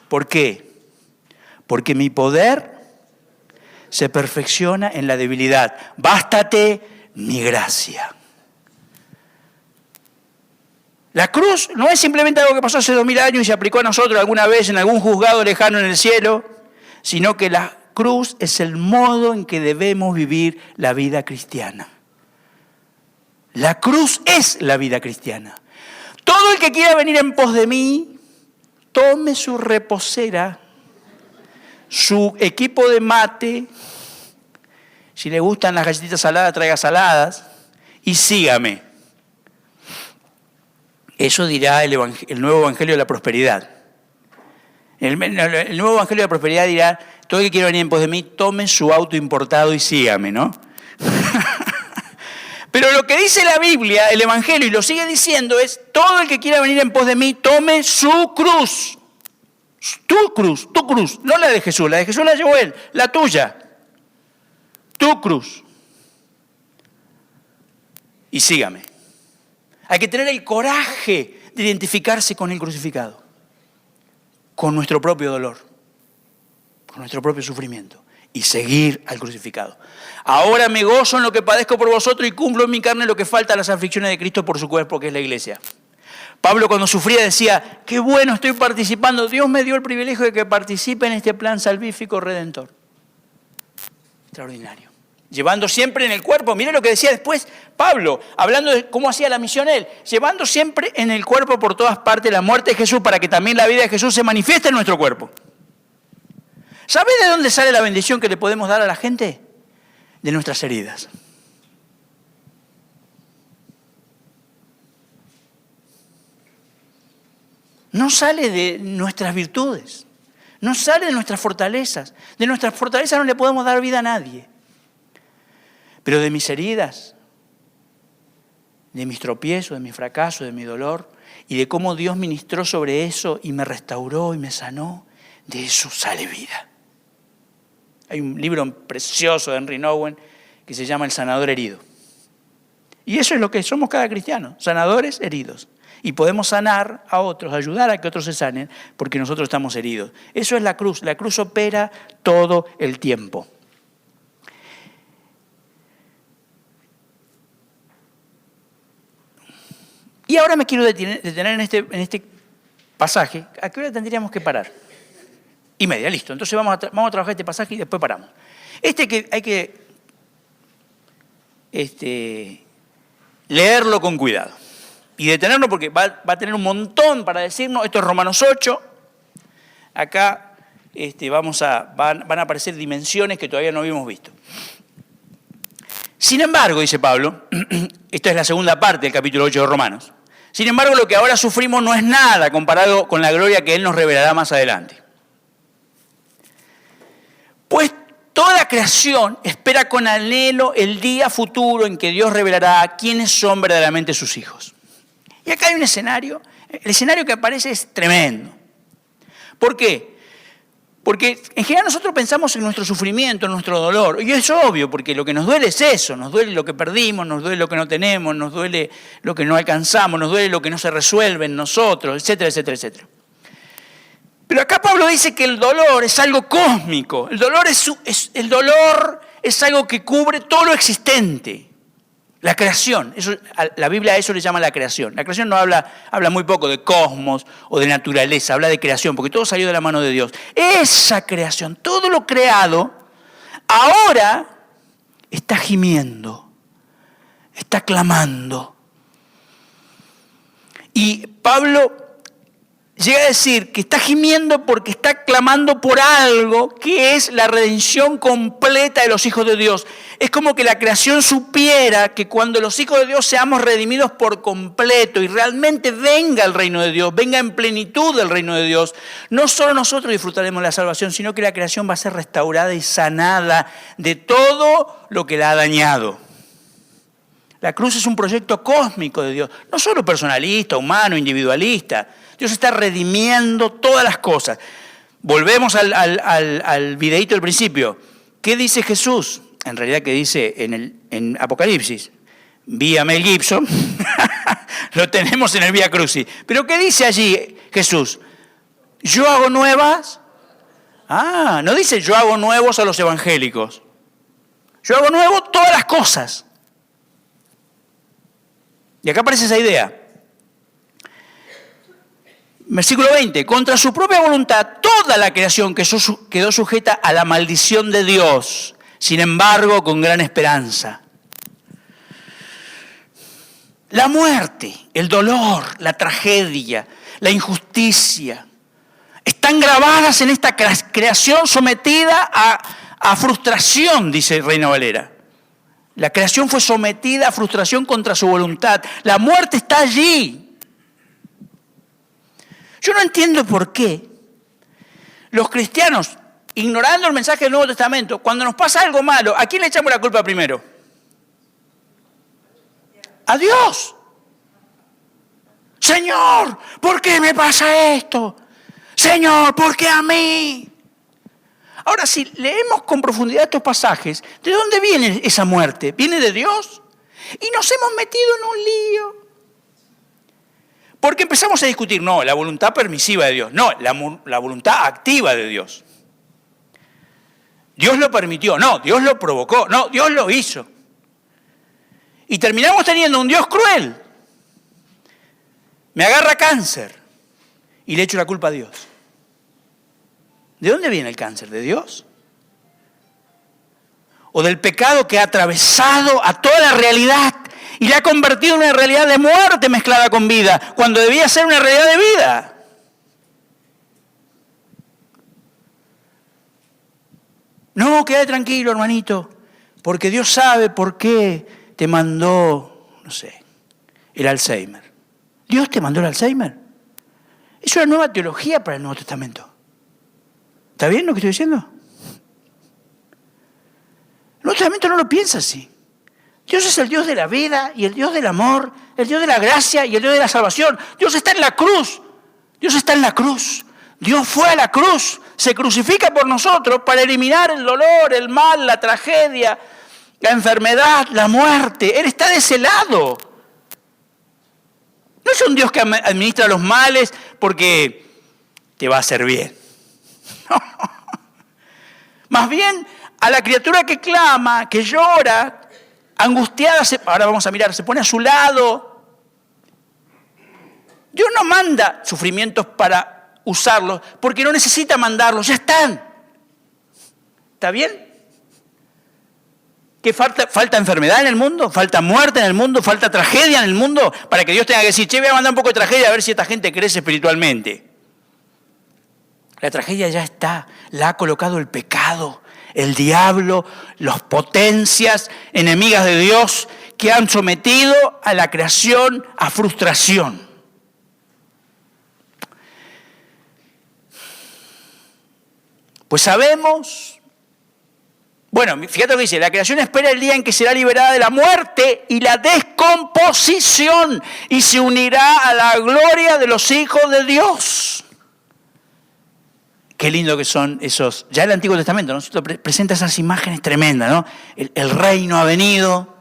¿Por qué? Porque mi poder se perfecciona en la debilidad. Bástate mi gracia. La cruz no es simplemente algo que pasó hace 2000 años y se aplicó a nosotros alguna vez en algún juzgado lejano en el cielo, sino que la cruz es el modo en que debemos vivir la vida cristiana. La cruz es la vida cristiana. Todo el que quiera venir en pos de mí, tome su reposera, su equipo de mate, si le gustan las galletitas saladas, traiga saladas, y sígame. Eso dirá el nuevo Evangelio de la Prosperidad. El nuevo Evangelio de la Prosperidad dirá, todo el que quiera venir en pos de mí, tome su auto importado y sígame, ¿no? Pero lo que dice la Biblia, el Evangelio, y lo sigue diciendo, es, todo el que quiera venir en pos de mí, tome su cruz. Tu cruz, no la de Jesús la llevó Él, la tuya. Tu cruz. Y sígame. Hay que tener el coraje de identificarse con el crucificado, con nuestro propio dolor, con nuestro propio sufrimiento, y seguir al crucificado. Ahora me gozo en lo que padezco por vosotros y cumplo en mi carne lo que falta a las aflicciones de Cristo por su cuerpo, que es la iglesia. Pablo cuando sufría decía, qué bueno estoy participando, Dios me dio el privilegio de que participe en este plan salvífico redentor. Extraordinario. Llevando siempre en el cuerpo, mire lo que decía después Pablo, hablando de cómo hacía la misión él, llevando siempre en el cuerpo por todas partes la muerte de Jesús para que también la vida de Jesús se manifieste en nuestro cuerpo. ¿Sabe de dónde sale la bendición que le podemos dar a la gente? De nuestras heridas. No sale de nuestras virtudes, no sale de nuestras fortalezas. De nuestras fortalezas no le podemos dar vida a nadie. Pero de mis heridas, de mis tropiezos, de mi fracaso, de mi dolor, y de cómo Dios ministró sobre eso y me restauró y me sanó, de eso sale vida. Hay un libro precioso de Henry Nouwen que se llama El sanador herido. Y eso es lo que somos cada cristiano, sanadores heridos. Y podemos sanar a otros, ayudar a que otros se sanen, porque nosotros estamos heridos. Eso es la cruz. La cruz opera todo el tiempo. Y ahora me quiero detener en este pasaje. ¿A qué hora tendríamos que parar? Y media, listo. Entonces vamos a trabajar este pasaje y después paramos. Que hay que leerlo con cuidado. Y detenerlo porque va a tener un montón para decirnos. Esto es Romanos 8. Acá van a aparecer dimensiones que todavía no habíamos visto. Sin embargo, dice Pablo, esta es la segunda parte del capítulo 8 de Romanos. Sin embargo, lo que ahora sufrimos no es nada comparado con la gloria que Él nos revelará más adelante. Pues toda la creación espera con anhelo el día futuro en que Dios revelará a quiénes son verdaderamente sus hijos. Y acá hay un escenario. El escenario que aparece es tremendo. ¿Por qué? Porque en general nosotros pensamos en nuestro sufrimiento, en nuestro dolor. Y es obvio, porque lo que nos duele es eso. Nos duele lo que perdimos, nos duele lo que no tenemos, nos duele lo que no alcanzamos, nos duele lo que no se resuelve en nosotros, etcétera, etcétera, etcétera. Pero acá Pablo dice que el dolor es algo cósmico. El dolor es algo que cubre todo lo existente. La creación. La Biblia a eso le llama la creación. La creación no habla muy poco de cosmos o de naturaleza, habla de creación, porque todo salió de la mano de Dios. Esa creación, todo lo creado, ahora está gimiendo, está clamando. Y Pablo llega a decir que está gimiendo porque está clamando por algo que es la redención completa de los hijos de Dios. Es como que la creación supiera que cuando los hijos de Dios seamos redimidos por completo y realmente venga el reino de Dios, venga en plenitud el reino de Dios, no solo nosotros disfrutaremos la salvación, sino que la creación va a ser restaurada y sanada de todo lo que la ha dañado. La cruz es un proyecto cósmico de Dios, no solo personalista, humano, individualista. Dios está redimiendo todas las cosas. Volvemos al videíto del principio. ¿Qué dice Jesús? En realidad, ¿qué dice en Apocalipsis? Vía Mel Gibson. Lo tenemos en el Vía Crucis. Pero ¿qué dice allí Jesús? ¿Yo hago nuevas? No dice yo hago nuevos a los evangélicos. Yo hago nuevo todas las cosas. Y acá aparece esa idea. Versículo 20. Contra su propia voluntad, toda la creación quedó sujeta a la maldición de Dios. Sin embargo, con gran esperanza. La muerte, el dolor, la tragedia, la injusticia, están grabadas en esta creación sometida a frustración, dice Reina Valera. La creación fue sometida a frustración contra su voluntad. La muerte está allí. Yo no entiendo por qué los cristianos, ignorando el mensaje del Nuevo Testamento, cuando nos pasa algo malo, ¿a quién le echamos la culpa primero? A Dios. Señor, ¿por qué me pasa esto? Señor, ¿por qué a mí? Ahora, si leemos con profundidad estos pasajes, ¿de dónde viene esa muerte? ¿Viene de Dios? Y nos hemos metido en un lío. Porque empezamos a discutir, no, la voluntad permisiva de Dios, no, la voluntad activa de Dios. Dios lo permitió, no, Dios lo provocó, no, Dios lo hizo. Y terminamos teniendo un Dios cruel. Me agarra cáncer y le echo la culpa a Dios. ¿De dónde viene el cáncer? ¿De Dios? ¿O del pecado que ha atravesado a toda la realidad y la ha convertido en una realidad de muerte mezclada con vida, cuando debía ser una realidad de vida? No, quédate tranquilo, hermanito, porque Dios sabe por qué te mandó, no sé, el Alzheimer. ¿Dios te mandó el Alzheimer? Es una nueva teología para el Nuevo Testamento. ¿Está bien lo que estoy diciendo? El Nuevo Testamento no lo piensa así. Dios es el Dios de la vida y el Dios del amor, el Dios de la gracia y el Dios de la salvación. Dios está en la cruz. Dios está en la cruz. Dios fue a la cruz. se crucifica por nosotros para eliminar el dolor, el mal, la tragedia, la enfermedad, la muerte. Él está de ese lado. No es un Dios que administra los males porque te va a hacer bien. No. Más bien, a la criatura que clama, que llora, angustiada, ahora vamos a mirar, se pone a su lado. Dios no manda sufrimientos para usarlos, porque no necesita mandarlos, ya están. ¿Está bien? ¿Qué falta enfermedad en el mundo? ¿Falta muerte en el mundo? ¿Falta tragedia en el mundo? Para que Dios tenga que decir, che, voy a mandar un poco de tragedia a ver si esta gente crece espiritualmente. La tragedia ya está, la ha colocado el pecado, el diablo, las potencias enemigas de Dios que han sometido a la creación a frustración. Pues sabemos, bueno, fíjate lo que dice, la creación espera el día en que será liberada de la muerte y la descomposición y se unirá a la gloria de los hijos de Dios. Qué lindo que son esos, ya el Antiguo Testamento, ¿no? Presenta esas imágenes tremendas, ¿no? El reino ha venido,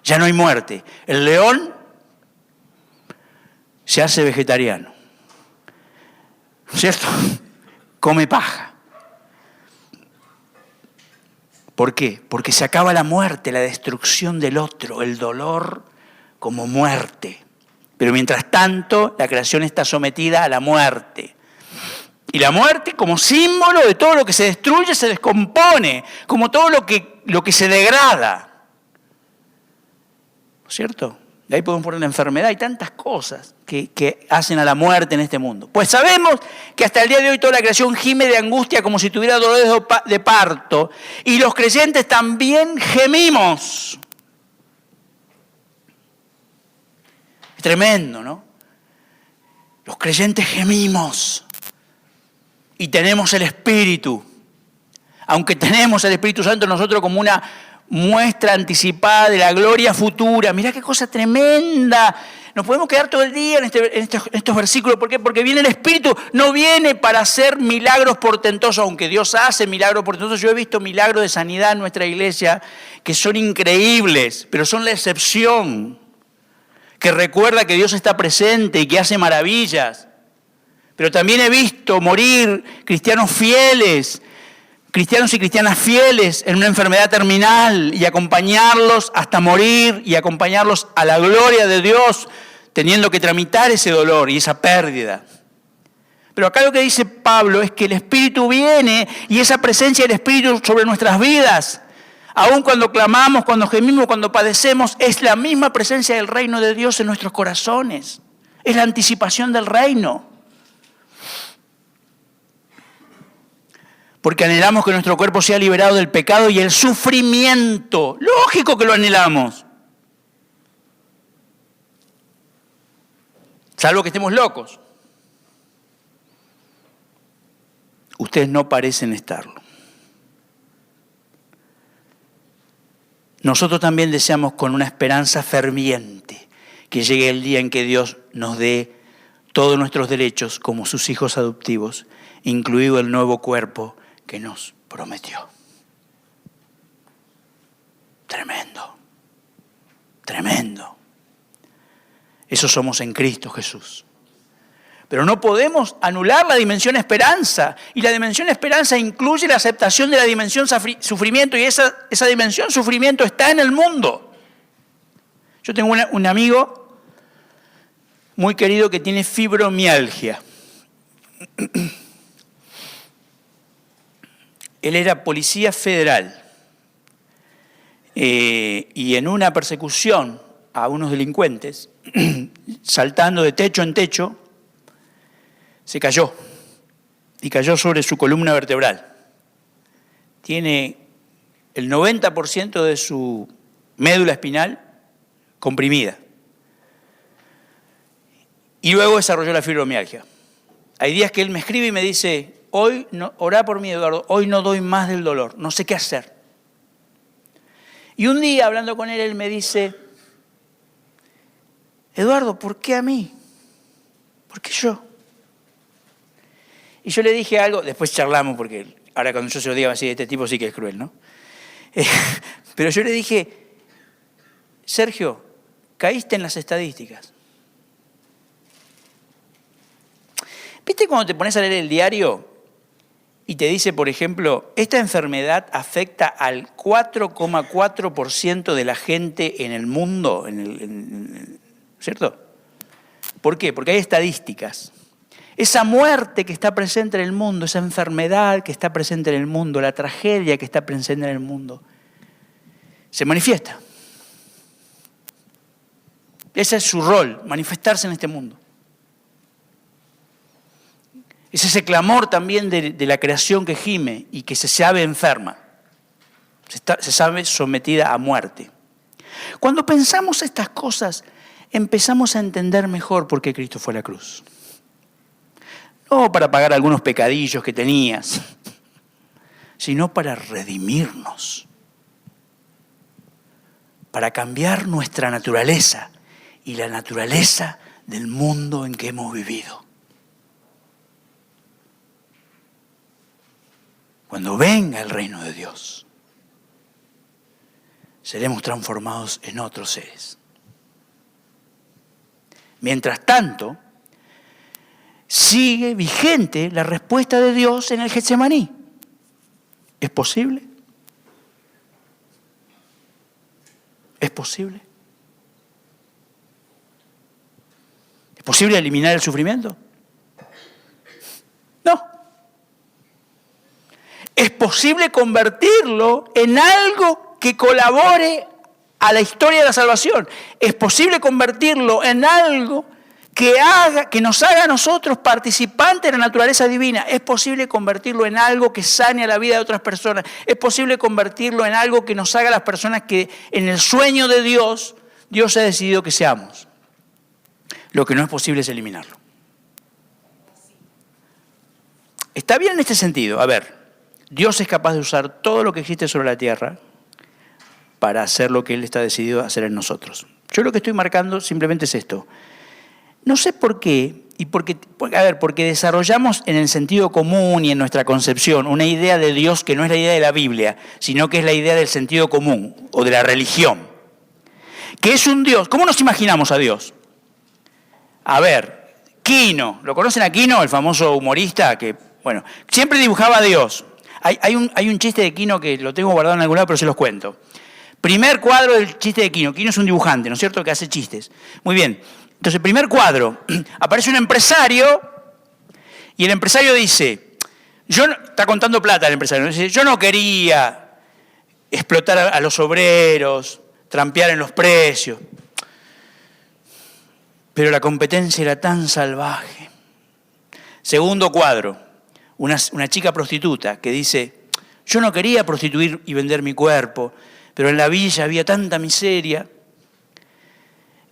ya no hay muerte. El león se hace vegetariano, ¿cierto? Come paja. ¿Por qué? Porque se acaba la muerte, la destrucción del otro, el dolor como muerte. Pero mientras tanto, la creación está sometida a la muerte. Y la muerte como símbolo de todo lo que se destruye, se descompone, como todo lo que se degrada. ¿No es cierto? De ahí podemos poner la enfermedad y tantas cosas que hacen a la muerte en este mundo. Pues sabemos que hasta el día de hoy toda la creación gime de angustia como si tuviera dolores de parto. Y los creyentes también gemimos. Es tremendo, ¿no? Los creyentes gemimos. Y tenemos el Espíritu. Aunque tenemos el Espíritu Santo nosotros como una muestra anticipada de la gloria futura. Mirá qué cosa tremenda. Nos podemos quedar todo el día en estos versículos. ¿Por qué? Porque viene el Espíritu. No viene para hacer milagros portentosos, aunque Dios hace milagros portentosos. Yo he visto milagros de sanidad en nuestra iglesia que son increíbles, pero son la excepción. Que recuerda que Dios está presente y que hace maravillas. Pero también he visto morir cristianos fieles, cristianos y cristianas fieles en una enfermedad terminal y acompañarlos hasta morir y acompañarlos a la gloria de Dios, teniendo que tramitar ese dolor y esa pérdida. Pero acá lo que dice Pablo es que el Espíritu viene y esa presencia del Espíritu sobre nuestras vidas, aun cuando clamamos, cuando gemimos, cuando padecemos, es la misma presencia del reino de Dios en nuestros corazones. Es la anticipación del reino. Porque anhelamos que nuestro cuerpo sea liberado del pecado y el sufrimiento. Lógico que lo anhelamos. Salvo que estemos locos. Ustedes no parecen estarlo. Nosotros también deseamos con una esperanza ferviente que llegue el día en que Dios nos dé todos nuestros derechos como sus hijos adoptivos, incluido el nuevo cuerpo que nos prometió. Tremendo, tremendo. Eso somos en Cristo Jesús. Pero no podemos anular la dimensión esperanza. Y la dimensión esperanza incluye la aceptación de la dimensión sufrimiento. Y esa dimensión sufrimiento está en el mundo. Yo tengo un amigo muy querido que tiene fibromialgia. Él era policía federal y en una persecución a unos delincuentes, saltando de techo en techo, se cayó y cayó sobre su columna vertebral. Tiene el 90% de su médula espinal comprimida. Y luego desarrolló la fibromialgia. Hay días que él me escribe y me dice, hoy no, orá por mí, Eduardo, hoy no doy más del dolor, no sé qué hacer. Y un día, hablando con él, él me dice, Eduardo, ¿por qué a mí? ¿Por qué yo? Y yo le dije algo, después charlamos, porque ahora cuando yo se lo diga así, este tipo sí que es cruel, ¿no? Pero yo le dije, Sergio, caíste en las estadísticas. ¿Viste cuando te pones a leer el diario y te dice, por ejemplo, esta enfermedad afecta al 4,4% de la gente en el mundo, ¿cierto? ¿Por qué? Porque hay estadísticas. Esa muerte que está presente en el mundo, esa enfermedad que está presente en el mundo, la tragedia que está presente en el mundo, se manifiesta. Ese es su rol, manifestarse en este mundo. Es ese clamor también de la creación que gime y que se sabe enferma, se sabe sometida a muerte. Cuando pensamos estas cosas, empezamos a entender mejor por qué Cristo fue a la cruz. No para pagar algunos pecadillos que tenías, sino para redimirnos, para cambiar nuestra naturaleza y la naturaleza del mundo en que hemos vivido. Cuando venga el reino de Dios, seremos transformados en otros seres. Mientras tanto, sigue vigente la respuesta de Dios en el Getsemaní. ¿Es posible? ¿Es posible? ¿Es posible eliminar el sufrimiento? No. ¿Es posible convertirlo en algo que colabore a la historia de la salvación? ¿Es posible convertirlo en algo que nos haga a nosotros participantes de la naturaleza divina? ¿Es posible convertirlo en algo que sane a la vida de otras personas? ¿Es posible convertirlo en algo que nos haga a las personas que en el sueño de Dios ha decidido que seamos? Lo que no es posible es eliminarlo. Está bien en este sentido. A ver, Dios es capaz de usar todo lo que existe sobre la tierra para hacer lo que Él está decidido a hacer en nosotros. Yo lo que estoy marcando simplemente es esto. No sé por qué, porque desarrollamos en el sentido común y en nuestra concepción una idea de Dios que no es la idea de la Biblia, sino que es la idea del sentido común o de la religión. Que es un Dios. ¿Cómo nos imaginamos a Dios? A ver, Quino. ¿Lo conocen a Quino, el famoso humorista que, bueno, siempre dibujaba a Dios? Hay un chiste de Quino que lo tengo guardado en algún lado, pero se los cuento. Primer cuadro del chiste de Quino. Quino es un dibujante, ¿no es cierto?, que hace chistes. Muy bien. Entonces, primer cuadro. Aparece un empresario y el empresario dice, está contando plata el empresario, dice, yo no quería explotar a los obreros, trampear en los precios, pero la competencia era tan salvaje. Segundo cuadro. Una chica prostituta que dice, yo no quería prostituir y vender mi cuerpo, pero en la villa había tanta miseria.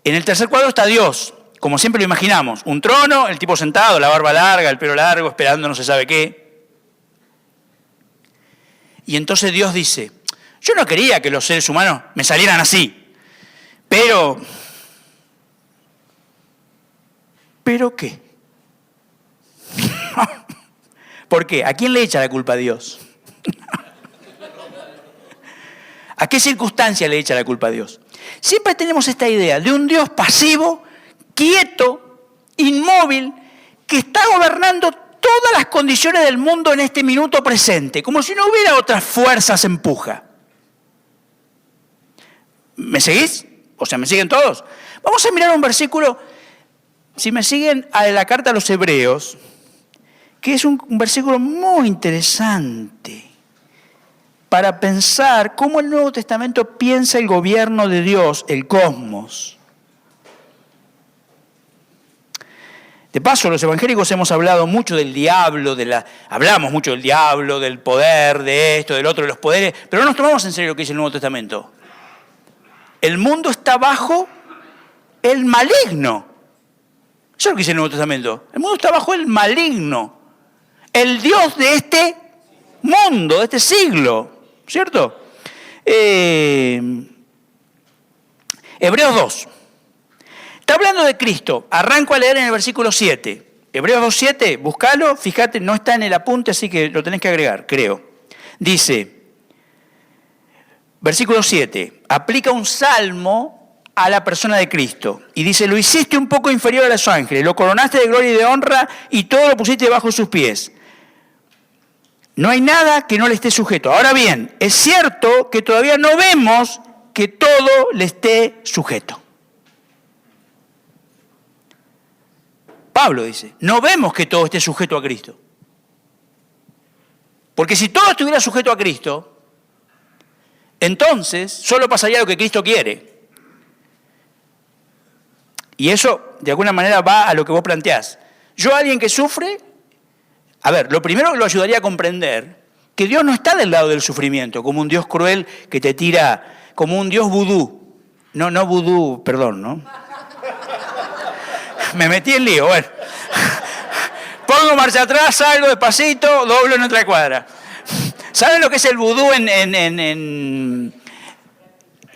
En el tercer cuadro está Dios, como siempre lo imaginamos. Un trono, el tipo sentado, la barba larga, el pelo largo, esperando no se sabe qué. Y entonces Dios dice, yo no quería que los seres humanos me salieran así, ¿pero qué? ¿Por qué? ¿A quién le echa la culpa a Dios? ¿A qué circunstancia le echa la culpa a Dios? Siempre tenemos esta idea de un Dios pasivo, quieto, inmóvil, que está gobernando todas las condiciones del mundo en este minuto presente, como si no hubiera otras fuerzas empuja. ¿Me seguís? O sea, ¿me siguen todos? Vamos a mirar un versículo, si me siguen, a la carta a los Hebreos, que es un versículo muy interesante para pensar cómo el Nuevo Testamento piensa el gobierno de Dios, el cosmos. De paso, los evangélicos hemos hablado mucho del diablo, hablamos mucho del diablo, del poder, de esto, del otro, de los poderes, pero no nos tomamos en serio lo que dice el Nuevo Testamento. El mundo está bajo el maligno. Eso es lo que dice el Nuevo Testamento. El mundo está bajo el maligno. El Dios de este mundo, de este siglo, ¿cierto? Hebreos 2. Está hablando de Cristo. Arranco a leer en el versículo 7. Hebreos 2:7, buscalo, fíjate, no está en el apunte, así que lo tenés que agregar, creo. Dice, versículo 7, aplica un salmo a la persona de Cristo. Y dice, lo hiciste un poco inferior a los ángeles, lo coronaste de gloria y de honra y todo lo pusiste debajo de sus pies. No hay nada que no le esté sujeto. Ahora bien, es cierto que todavía no vemos que todo le esté sujeto. Pablo dice, no vemos que todo esté sujeto a Cristo. Porque si todo estuviera sujeto a Cristo, entonces solo pasaría lo que Cristo quiere. Y eso, de alguna manera, va a lo que vos planteás. Yo, alguien que sufre, a ver, lo primero que lo ayudaría a comprender, que Dios no está del lado del sufrimiento, como un Dios cruel que te tira, como un Dios vudú. No vudú, perdón, ¿no? Me metí en lío, bueno. Pongo marcha atrás, salgo despacito, doblo en otra cuadra. ¿Saben lo que es el vudú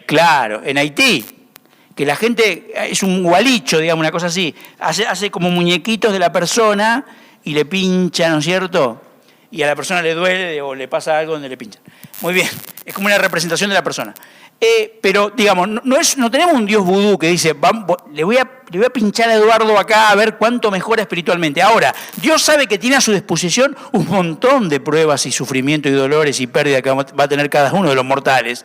Claro, en Haití? Que la gente, es un gualicho, digamos, una cosa así. Hace como muñequitos de la persona y le pincha, ¿no es cierto? Y a la persona le duele o le pasa algo donde le pinchan. Muy bien, es como una representación de la persona. Pero, digamos, no tenemos un Dios vudú que dice, le voy a pinchar a Eduardo acá a ver cuánto mejora espiritualmente. Ahora, Dios sabe que tiene a su disposición un montón de pruebas y sufrimiento y dolores y pérdida que va a tener cada uno de los mortales.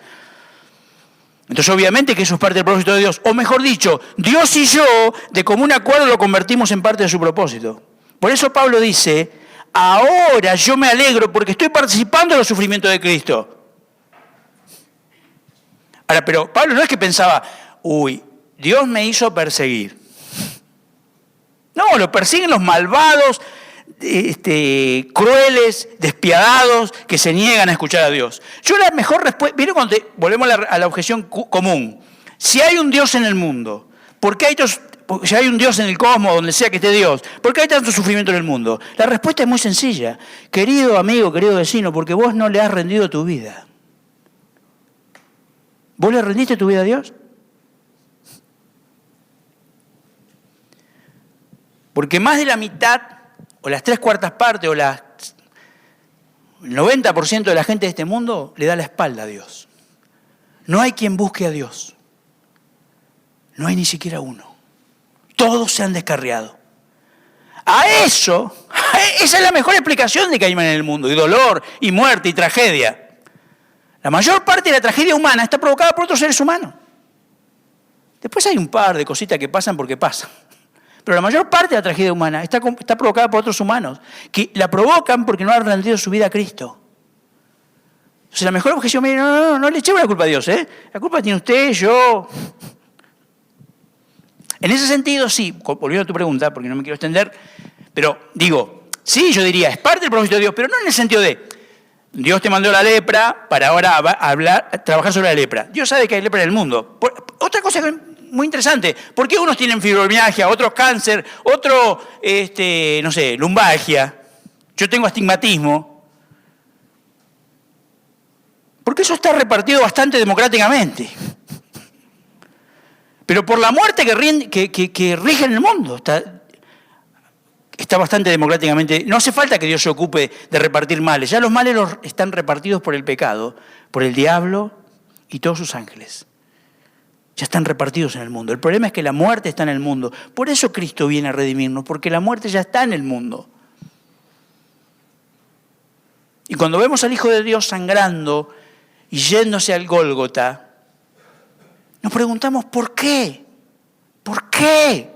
Entonces, obviamente que eso es parte del propósito de Dios. O mejor dicho, Dios y yo, de común acuerdo, lo convertimos en parte de su propósito. Por eso Pablo dice, ahora yo me alegro porque estoy participando en los sufrimientos de Cristo. Ahora, pero Pablo no es que pensaba, Dios me hizo perseguir. No, lo persiguen los malvados, crueles, despiadados, que se niegan a escuchar a Dios. Yo la mejor respuesta, ¿vieron cuando volvemos a la objeción común? Si hay un Dios en el mundo, ¿por qué si hay un Dios en el cosmos, donde sea que esté Dios, ¿por qué hay tanto sufrimiento en el mundo? La respuesta es muy sencilla. Querido amigo, querido vecino, porque vos no le has rendido tu vida. ¿Vos le rendiste tu vida a Dios? Porque más de la mitad, o las 3/4 partes, o el 90% de la gente de este mundo le da la espalda a Dios. No hay quien busque a Dios. No hay ni siquiera uno. Todos se han descarriado. Esa es la mejor explicación de que hay mal en el mundo, y dolor, y muerte, y tragedia. La mayor parte de la tragedia humana está provocada por otros seres humanos. Después hay un par de cositas que pasan porque pasan. Pero la mayor parte de la tragedia humana está provocada por otros humanos, que la provocan porque no han rendido su vida a Cristo. Entonces la mejor objeción, no le echemos la culpa a Dios, ¿eh? La culpa tiene usted, yo. En ese sentido, sí, volviendo a tu pregunta, porque no me quiero extender, pero digo, sí, yo diría, es parte del propósito de Dios, pero no en el sentido de, Dios te mandó la lepra para ahora trabajar sobre la lepra. Dios sabe que hay lepra en el mundo. Otra cosa muy interesante, ¿por qué unos tienen fibromialgia, otros cáncer, otros, lumbalgia? Yo tengo astigmatismo. Porque eso está repartido bastante democráticamente. Pero por la muerte que rige en el mundo, está bastante democráticamente. No hace falta que Dios se ocupe de repartir males. Ya los males están repartidos por el pecado, por el diablo y todos sus ángeles. Ya están repartidos en el mundo. El problema es que la muerte está en el mundo. Por eso Cristo viene a redimirnos, porque la muerte ya está en el mundo. Y cuando vemos al Hijo de Dios sangrando y yéndose al Gólgota, nos preguntamos, ¿por qué? ¿Por qué?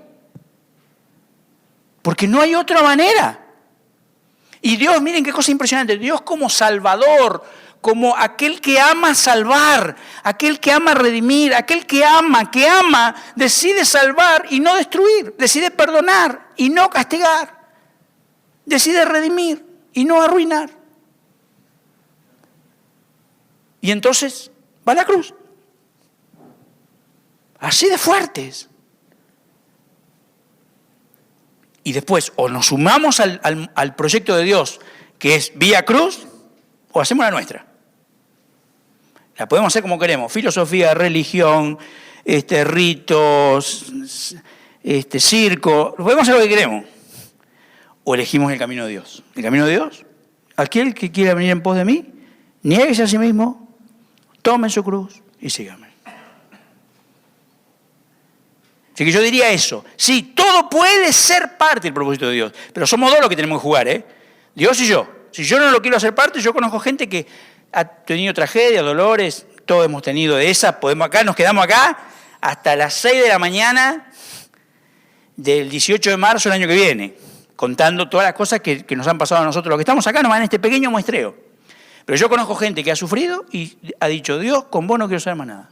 Porque no hay otra manera. Y Dios, miren qué cosa impresionante, Dios como Salvador, como aquel que ama salvar, aquel que ama redimir, aquel que ama, decide salvar y no destruir, decide perdonar y no castigar, decide redimir y no arruinar. Y entonces va a la cruz. Así de fuertes. Y después o nos sumamos al proyecto de Dios, que es vía cruz, o hacemos la nuestra. La podemos hacer como queremos, filosofía, religión, ritos, circo, podemos hacer lo que queremos. o elegimos el camino de Dios. El camino de Dios, aquel que quiera venir en pos de mí, niéguese a sí mismo, tome su cruz y sígame. Así que yo diría eso. Sí, todo puede ser parte del propósito de Dios, pero somos dos los que tenemos que jugar, ¿eh? Dios y yo. Si yo no lo quiero hacer parte, yo conozco gente que ha tenido tragedias, dolores, todos hemos tenido de esas, nos quedamos acá hasta las 6 de la mañana del 18 de marzo del año que viene, contando todas las cosas que nos han pasado a nosotros. Los que estamos acá nomás en este pequeño muestreo. Pero yo conozco gente que ha sufrido y ha dicho, Dios, con vos no quiero saber más nada.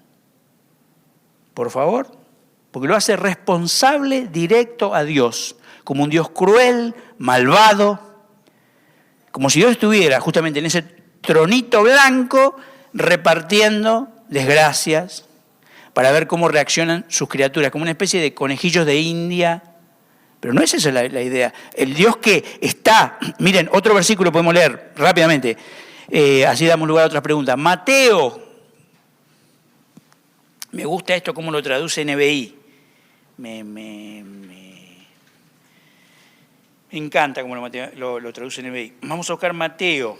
Por favor, porque lo hace responsable directo a Dios, como un Dios cruel, malvado, como si Dios estuviera justamente en ese tronito blanco repartiendo desgracias para ver cómo reaccionan sus criaturas, como una especie de conejillos de India. Pero no es esa la idea. El Dios que está, miren, otro versículo podemos leer rápidamente, así damos lugar a otras preguntas. Mateo, me gusta esto cómo lo traduce NBI. Me encanta cómo lo traduce NBI. Vamos a buscar Mateo.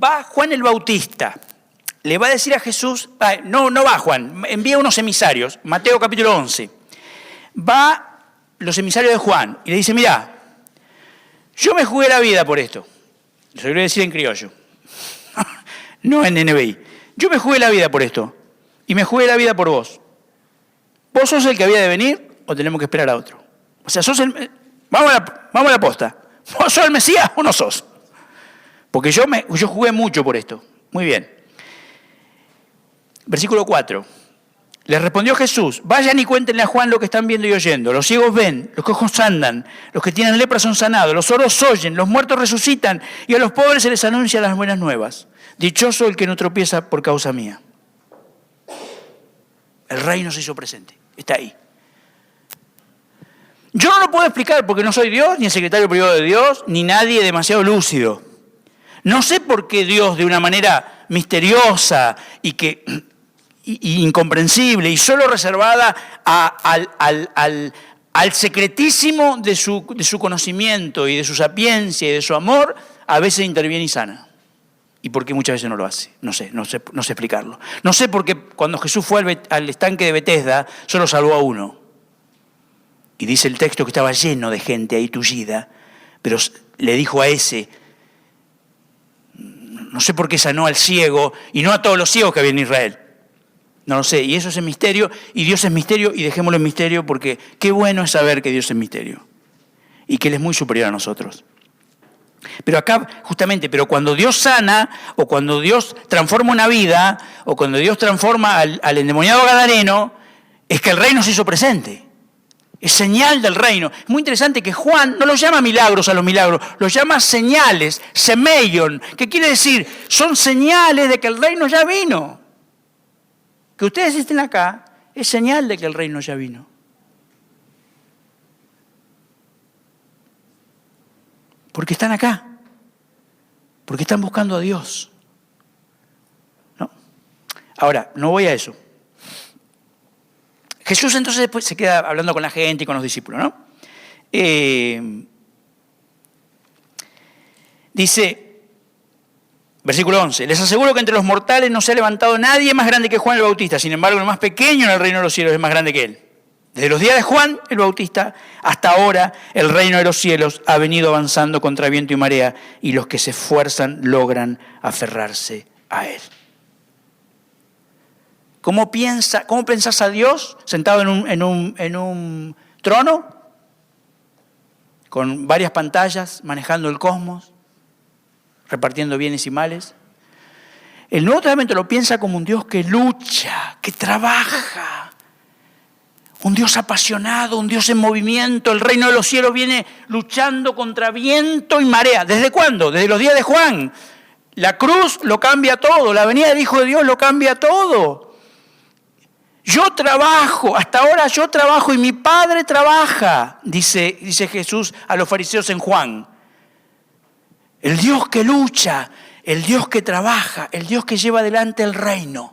Va Juan el Bautista, le va a decir a Jesús, no va Juan, envía unos emisarios, Mateo capítulo 11. Va los emisarios de Juan y le dice, mirá, yo me jugué la vida por esto. Lo voy a decir en criollo, no en NBI. Yo me jugué la vida por esto y me jugué la vida por vos. ¿Vos sos el que había de venir o tenemos que esperar a otro? O sea, vamos a la posta. ¿Vos sos el Mesías o no sos? Porque yo jugué mucho por esto. Muy bien. Versículo 4. Le respondió Jesús, vayan y cuéntenle a Juan lo que están viendo y oyendo. Los ciegos ven, los cojos andan, los que tienen lepra son sanados, los sordos oyen, los muertos resucitan y a los pobres se les anuncia las buenas nuevas. Dichoso el que no tropieza por causa mía. El reino se hizo presente, está ahí. Yo no lo puedo explicar porque no soy Dios, ni el secretario privado de Dios, ni nadie demasiado lúcido. No sé por qué Dios, de una manera misteriosa y incomprensible y solo reservada al secretísimo de su conocimiento y de su sapiencia y de su amor, a veces interviene y sana. Y por qué muchas veces no lo hace. No sé explicarlo. No sé por qué cuando Jesús fue al estanque de Betesda, solo salvó a uno. Y dice el texto que estaba lleno de gente ahí tullida, pero le dijo a ese, no sé por qué sanó al ciego y no a todos los ciegos que había en Israel. No lo sé, y eso es el misterio, y Dios es misterio, y dejémoslo en misterio porque qué bueno es saber que Dios es misterio y que Él es muy superior a nosotros. Pero acá, justamente, cuando Dios sana, o cuando Dios transforma una vida, o cuando Dios transforma al endemoniado gadareno, es que el reino se hizo presente. Es señal del reino. Es muy interesante que Juan no los llama milagros a los milagros, los llama señales, semeion, que quiere decir, son señales de que el reino ya vino. Que ustedes estén acá es señal de que el reino ya vino. Porque están acá. Porque están buscando a Dios. ¿No? Ahora, no voy a eso. Jesús entonces después se queda hablando con la gente y con los discípulos, ¿no? Dice, versículo 11, les aseguro que entre los mortales no se ha levantado nadie más grande que Juan el Bautista, sin embargo el más pequeño en el reino de los cielos es más grande que él. Desde los días de Juan el Bautista hasta ahora el reino de los cielos ha venido avanzando contra viento y marea y los que se esfuerzan logran aferrarse a él. ¿Cómo pensás a Dios sentado en un trono? Con varias pantallas, manejando el cosmos, repartiendo bienes y males. El Nuevo Testamento lo piensa como un Dios que lucha, que trabaja. Un Dios apasionado, un Dios en movimiento. El reino de los cielos viene luchando contra viento y marea. ¿Desde cuándo? Desde los días de Juan. La cruz lo cambia todo, la venida del Hijo de Dios lo cambia todo. Yo trabajo, hasta ahora yo trabajo y mi Padre trabaja, dice Jesús a los fariseos en Juan. El Dios que lucha, el Dios que trabaja, el Dios que lleva adelante el reino.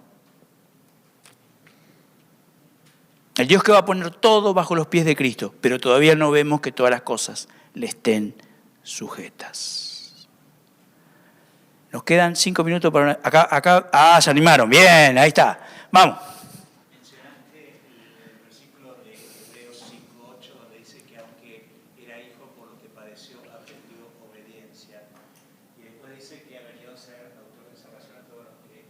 El Dios que va a poner todo bajo los pies de Cristo, pero todavía no vemos que todas las cosas le estén sujetas. Nos quedan 5 minutos para... Acá, se animaron, bien, ahí está. Vamos. Mencionaste el versículo de Hebreos 5:8, donde dice que aunque era hijo, por lo que padeció, aprendió obediencia. Y después dice que ha venido a ser autor de salvación a todos los que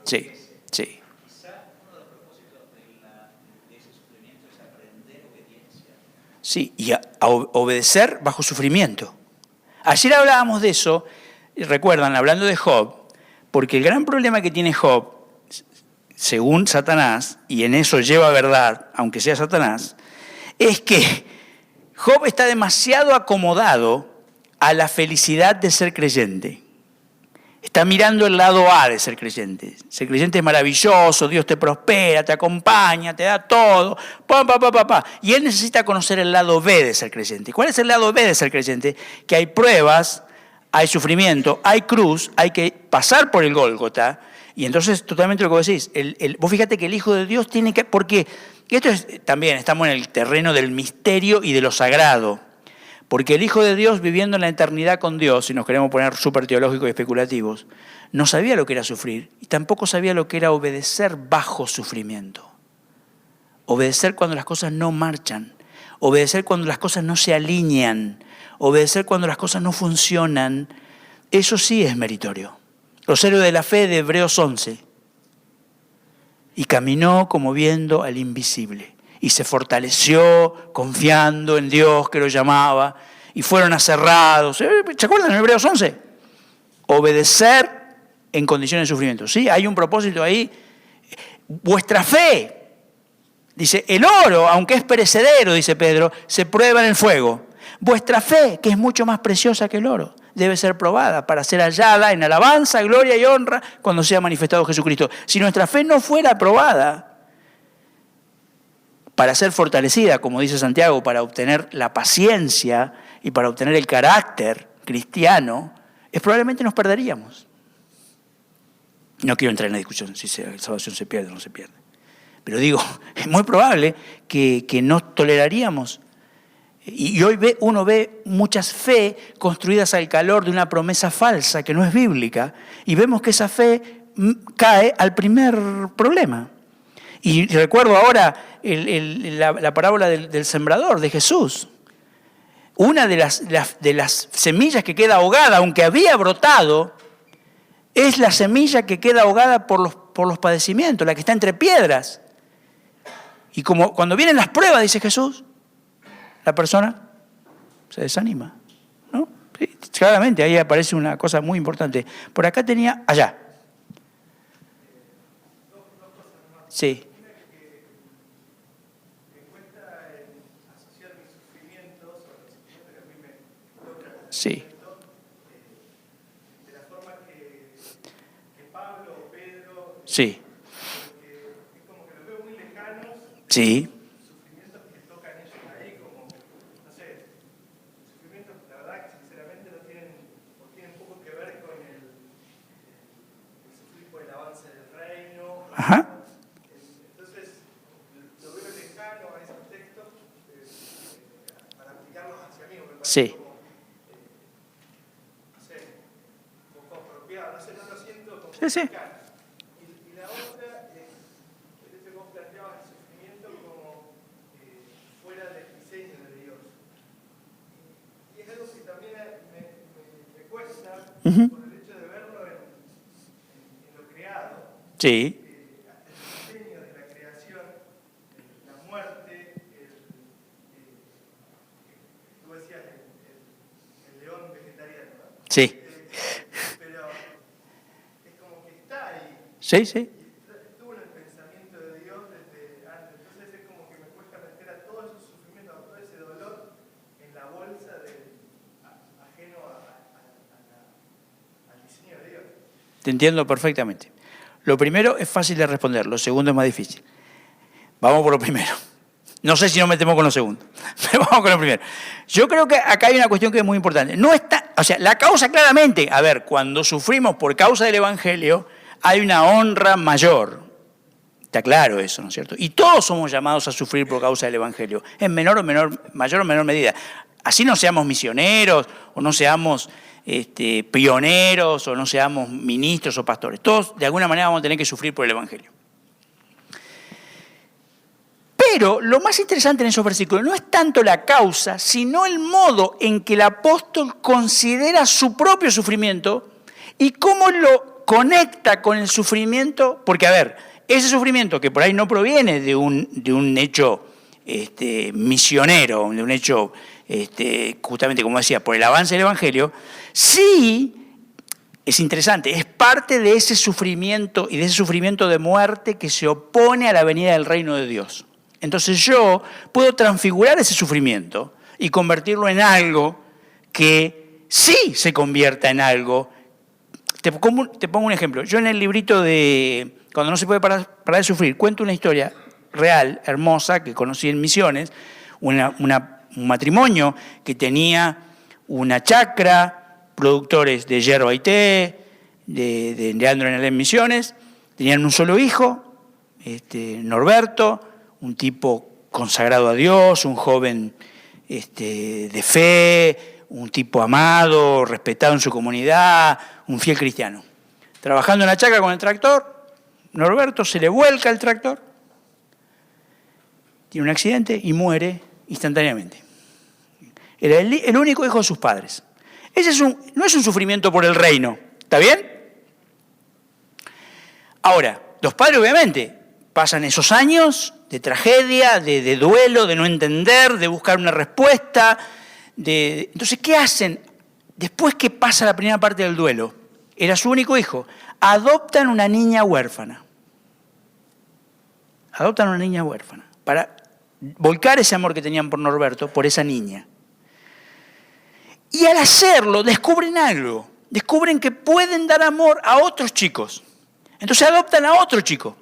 obedecen. Sí. Quizá uno de los propósitos de ese sufrimiento es aprender obediencia. Sí, y a obedecer bajo sufrimiento. Ayer hablábamos de eso, y recuerdan, hablando de Job, porque el gran problema que tiene Job, según Satanás, y en eso lleva verdad, aunque sea Satanás, es que Job está demasiado acomodado a la felicidad de ser creyente. Está mirando el lado A de ser creyente. Ser creyente es maravilloso, Dios te prospera, te acompaña, te da todo, y él necesita conocer el lado B de ser creyente. ¿Cuál es el lado B de ser creyente? Que hay pruebas, hay sufrimiento, hay cruz, hay que pasar por el Gólgota. Y entonces, totalmente lo que vos decís, vos fíjate que el Hijo de Dios tiene que... Porque esto es también, estamos en el terreno del misterio y de lo sagrado. Porque el Hijo de Dios, viviendo en la eternidad con Dios, si nos queremos poner súper teológicos y especulativos, no sabía lo que era sufrir y tampoco sabía lo que era obedecer bajo sufrimiento. Obedecer cuando las cosas no marchan, obedecer cuando las cosas no se alinean, obedecer cuando las cosas no funcionan, eso sí es meritorio. Los héroes de la fe de Hebreos 11. Y caminó como viendo al invisible. Y se fortaleció confiando en Dios que lo llamaba. Y fueron aserrados. ¿Se acuerdan en Hebreos 11? Obedecer en condiciones de sufrimiento. ¿Sí? Hay un propósito ahí. Vuestra fe, dice, el oro, aunque es perecedero, dice Pedro, se prueba en el fuego. Vuestra fe, que es mucho más preciosa que el oro, debe ser probada para ser hallada en alabanza, gloria y honra cuando sea manifestado Jesucristo. Si nuestra fe no fuera probada, para ser fortalecida, como dice Santiago, para obtener la paciencia y para obtener el carácter cristiano, probablemente nos perderíamos. No quiero entrar en la discusión si la salvación se pierde o no se pierde. Pero digo, es muy probable que no toleraríamos. Y hoy uno ve muchas fe construidas al calor de una promesa falsa que no es bíblica, y vemos que esa fe cae al primer problema. Y recuerdo ahora la parábola del sembrador de Jesús. Una de las semillas que queda ahogada, aunque había brotado, es la semilla que queda ahogada por los padecimientos, la que está entre piedras. Y como cuando vienen las pruebas, dice Jesús, la persona se desanima, ¿no? Sí, claramente ahí aparece una cosa muy importante. Por acá tenía, allá. Sí. Sí. De la forma que Pablo o Pedro, Sí. es como que los veo muy lejanos, Sí. sufrimientos que tocan ellos ahí, como, no sé, sufrimientos, la verdad que sinceramente no tienen, o tienen poco que ver con el sufrir por el avance del reino. Ajá. Entonces, lo veo lejano a esos textos para aplicarlos hacia mí, me parece Sí. como, no sé, un poco apropiado, no sé, no lo siento como Sí, sí. cercano. Y la otra es que vos planteabas el sufrimiento como fuera del diseño de Dios. Y es algo que también me cuesta por el hecho de verlo en lo creado. Sí. El diseño de la creación, la muerte, tú decías el león vegetariano, ¿no? Sí. Pero es como que está ahí. Sí, sí. Estuvo en el pensamiento de Dios desde antes. Entonces es como que me cuesta meter a todos esos sufrimientos, a todo ese dolor en la bolsa ajeno al diseño de Dios. Te entiendo perfectamente. Lo primero es fácil de responder, lo segundo es más difícil. Vamos por lo primero. No sé si nos metemos con lo segundo, pero vamos con lo primero. Yo creo que acá hay una cuestión que es muy importante. No está, O sea, la causa claramente, a ver, cuando sufrimos por causa del Evangelio, hay una honra mayor. Está claro eso, ¿no es cierto? Y todos somos llamados a sufrir por causa del Evangelio, en mayor o menor medida. Así no seamos misioneros, o no seamos pioneros, o no seamos ministros o pastores. Todos, de alguna manera, vamos a tener que sufrir por el Evangelio. Pero lo más interesante en esos versículos no es tanto la causa, sino el modo en que el apóstol considera su propio sufrimiento y cómo lo conecta con el sufrimiento. Porque, a ver, ese sufrimiento que por ahí no proviene de un hecho misionero, de un hecho, justamente como decía, por el avance del Evangelio, sí es interesante, es parte de ese sufrimiento y de ese sufrimiento de muerte que se opone a la venida del reino de Dios. Entonces yo puedo transfigurar ese sufrimiento y convertirlo en algo que sí se convierta en algo. Te pongo un ejemplo. Yo en el librito de Cuando no se puede parar de sufrir, cuento una historia real, hermosa, que conocí en Misiones, un matrimonio que tenía una chacra, productores de yerba y té, de Leandro en Misiones, tenían un solo hijo, Norberto, un tipo consagrado a Dios, un joven de fe, un tipo amado, respetado en su comunidad, un fiel cristiano. Trabajando en la chacra con el tractor, Norberto se le vuelca el tractor, tiene un accidente y muere instantáneamente. Era el único hijo de sus padres. Ese no es un sufrimiento por el reino, ¿está bien? Ahora, los padres obviamente pasan esos años de tragedia, de duelo, de no entender, de buscar una respuesta. Entonces, ¿qué hacen? Después que pasa la primera parte del duelo, era su único hijo, adoptan una niña huérfana. Adoptan una niña huérfana para volcar ese amor que tenían por Norberto, por esa niña. Y al hacerlo, descubren algo. Descubren que pueden dar amor a otros chicos. Entonces adoptan a otro chico.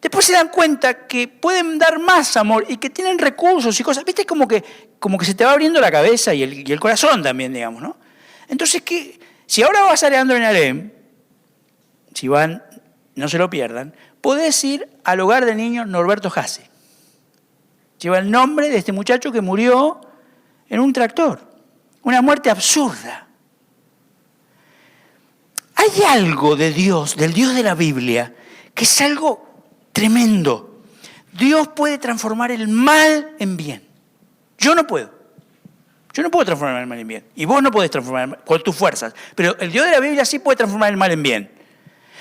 Después se dan cuenta que pueden dar más amor y que tienen recursos y cosas. ¿Viste? Como que se te va abriendo la cabeza y el corazón también, digamos, ¿no? Entonces, si ahora vas a Leandro en Alem, si van, no se lo pierdan, podés ir al hogar del niño Norberto Hasse. Lleva el nombre de este muchacho que murió en un tractor. Una muerte absurda. Hay algo de Dios, del Dios de la Biblia, que es algo tremendo. Dios puede transformar el mal en bien. Yo no puedo. Yo no puedo transformar el mal en bien. Y vos no podés transformar el mal con tus fuerzas. Pero el Dios de la Biblia sí puede transformar el mal en bien.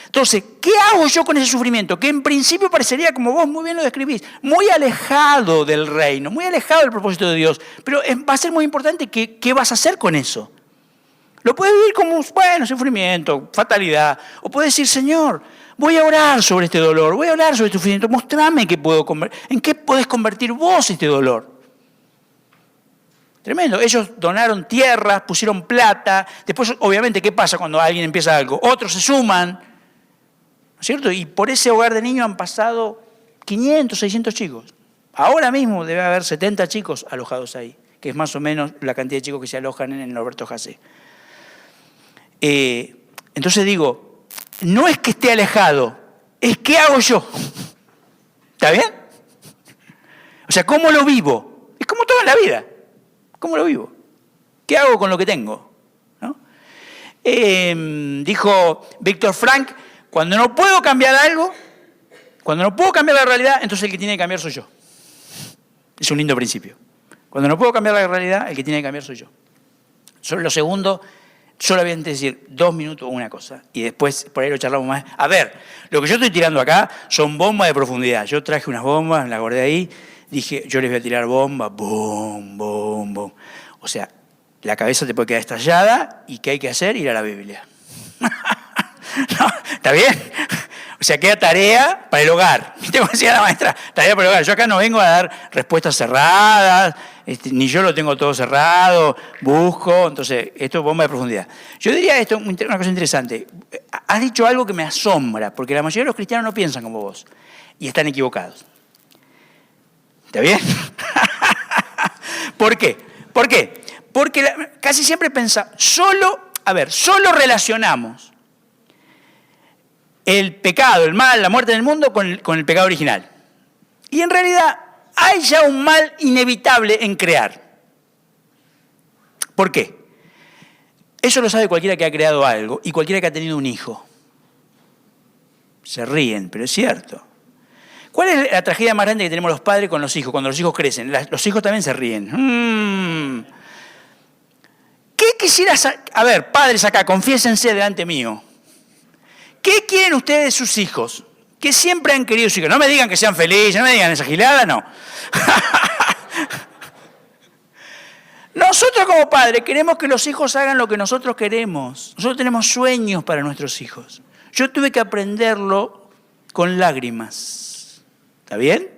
Entonces, ¿qué hago yo con ese sufrimiento? Que en principio parecería, como vos muy bien lo describís, muy alejado del reino, muy alejado del propósito de Dios. Pero va a ser muy importante qué vas a hacer con eso. Lo puedes vivir como, sufrimiento, fatalidad. O puedes decir, Señor, voy a orar sobre este dolor, voy a orar sobre este sufrimiento. Mostrame en qué podés convertir vos este dolor. Tremendo. Ellos donaron tierras, pusieron plata. Después, obviamente, ¿qué pasa cuando alguien empieza algo? Otros se suman. ¿No es cierto? Y por ese hogar de niños han pasado 500, 600 chicos. Ahora mismo debe haber 70 chicos alojados ahí, que es más o menos la cantidad de chicos que se alojan en el Norberto Hasse. Entonces digo, no es que esté alejado, es qué hago yo. ¿Está bien? O sea, ¿cómo lo vivo? Es como todo en la vida. ¿Cómo lo vivo? ¿Qué hago con lo que tengo? ¿No? Dijo Víctor Frank, cuando no puedo cambiar algo, cuando no puedo cambiar la realidad, entonces el que tiene que cambiar soy yo. Es un lindo principio. Cuando no puedo cambiar la realidad, el que tiene que cambiar soy yo. Sobre lo segundo, solamente decir 2 minutos o una cosa, y después por ahí lo charlamos más. A ver, lo que yo estoy tirando acá son bombas de profundidad. Yo traje unas bombas, las guardé ahí, dije, yo les voy a tirar bombas, boom, boom, boom. O sea, la cabeza te puede quedar estallada, y ¿qué hay que hacer? Ir a la Biblia. No, ¿está bien? O sea, queda tarea para el hogar. ¿Viste cómo decía la maestra? Tarea para el hogar. Yo acá no vengo a dar respuestas cerradas, ni yo lo tengo todo cerrado, busco. Entonces, esto es bomba de profundidad. Yo diría esto, una cosa interesante. Has dicho algo que me asombra, porque la mayoría de los cristianos no piensan como vos, y están equivocados. ¿Está bien? ¿Por qué? ¿Por qué? Porque casi siempre solo relacionamos el pecado, el mal, la muerte en el mundo con el pecado original. Y en realidad hay ya un mal inevitable en crear. ¿Por qué? Eso lo sabe cualquiera que ha creado algo y cualquiera que ha tenido un hijo. Se ríen, pero es cierto. ¿Cuál es la tragedia más grande que tenemos los padres con los hijos, cuando los hijos crecen? Los hijos también se ríen. ¿Qué quisieras? A ver, padres acá, confiésense delante mío. ¿Qué quieren ustedes de sus hijos? ¿Qué siempre han querido sus hijos? No me digan que sean felices, no me digan esa gilada, no. Nosotros como padres queremos que los hijos hagan lo que nosotros queremos. Nosotros tenemos sueños para nuestros hijos. Yo tuve que aprenderlo con lágrimas. ¿Está bien?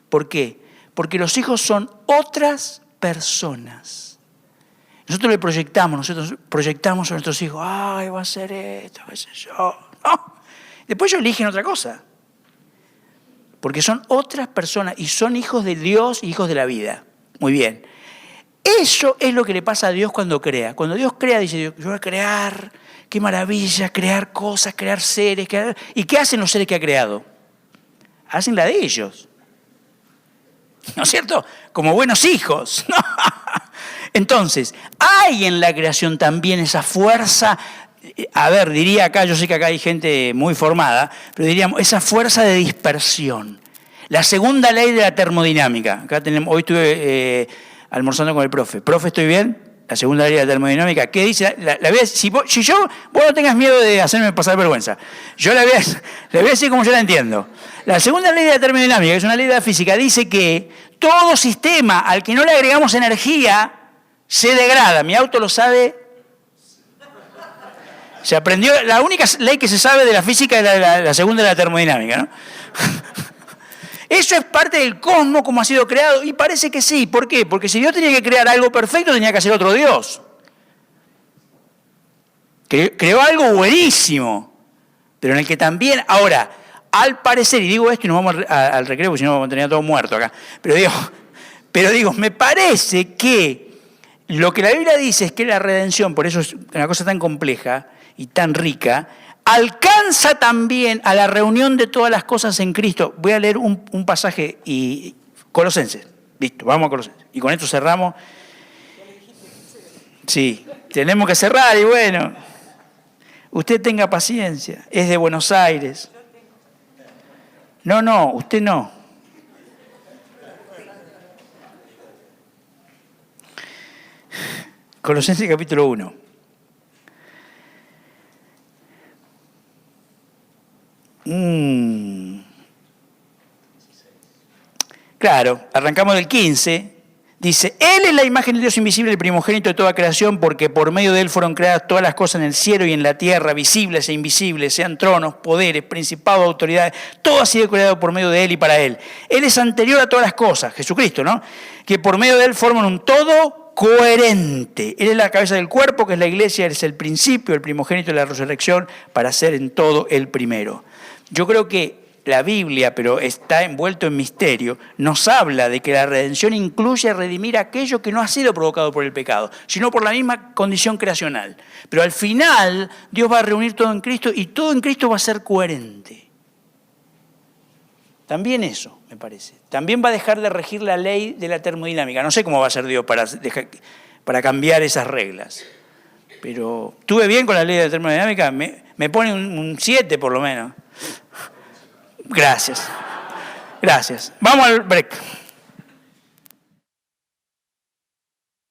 ¿Por qué? Porque los hijos son otras personas. Nosotros proyectamos a nuestros hijos, ay, va a ser esto, va a ser yo. No. Después ellos eligen otra cosa. Porque son otras personas y son hijos de Dios y hijos de la vida. Muy bien. Eso es lo que le pasa a Dios cuando crea. Cuando Dios crea, dice, yo voy a crear, qué maravilla, crear cosas, crear seres. ¿Y qué hacen los seres que ha creado? Hacen la de ellos. ¿No es cierto? Como buenos hijos. Entonces, hay en la creación también esa fuerza, diría acá, yo sé que acá hay gente muy formada, pero diríamos, esa fuerza de dispersión. La segunda ley de la termodinámica. Acá tenemos, hoy estuve almorzando con el profe. Profe, ¿estoy bien? La segunda ley de la termodinámica. ¿Qué dice? Vos no tengas miedo de hacerme pasar vergüenza. Yo la voy a decir como yo la entiendo. La segunda ley de la termodinámica, que es una ley de la física, dice que todo sistema al que no le agregamos energía se degrada. Mi auto lo sabe. Se aprendió, la única ley que se sabe de la física es la segunda de la termodinámica, ¿no? Eso es parte del cosmos como ha sido creado y parece que sí. ¿Por qué? Porque si Dios tenía que crear algo perfecto, tenía que hacer otro Dios. Creó algo buenísimo, pero en el que también, ahora, al parecer, y digo esto y nos vamos al recreo, porque si no vamos a tener todo muerto acá, pero digo, me parece que lo que la Biblia dice es que la redención, por eso es una cosa tan compleja y tan rica, alcanza también a la reunión de todas las cosas en Cristo. Voy a leer un pasaje, Colosenses. Listo, vamos a Colosenses. Y con esto cerramos. Sí, tenemos que cerrar y bueno. Usted tenga paciencia. Es de Buenos Aires. No, usted no. Colosenses capítulo 1. Claro, arrancamos del 15. Dice, Él es la imagen del Dios invisible, el primogénito de toda creación, porque por medio de Él fueron creadas todas las cosas en el cielo y en la tierra, visibles e invisibles, sean tronos, poderes, principados, autoridades, todo ha sido creado por medio de Él y para Él. Él es anterior a todas las cosas, Jesucristo, ¿no? Que por medio de Él forman un todo coherente. Él es la cabeza del cuerpo, que es la iglesia, Él es el principio, el primogénito de la resurrección, para ser en todo el primero. Yo creo que la Biblia, pero está envuelto en misterio, nos habla de que la redención incluye redimir aquello que no ha sido provocado por el pecado, sino por la misma condición creacional. Pero al final, Dios va a reunir todo en Cristo y todo en Cristo va a ser coherente. También eso, me parece. También va a dejar de regir la ley de la termodinámica. No sé cómo va a ser Dios para cambiar esas reglas. Pero estuve bien con la ley de la termodinámica, me pone un 7 por lo menos. Gracias. Vamos al break.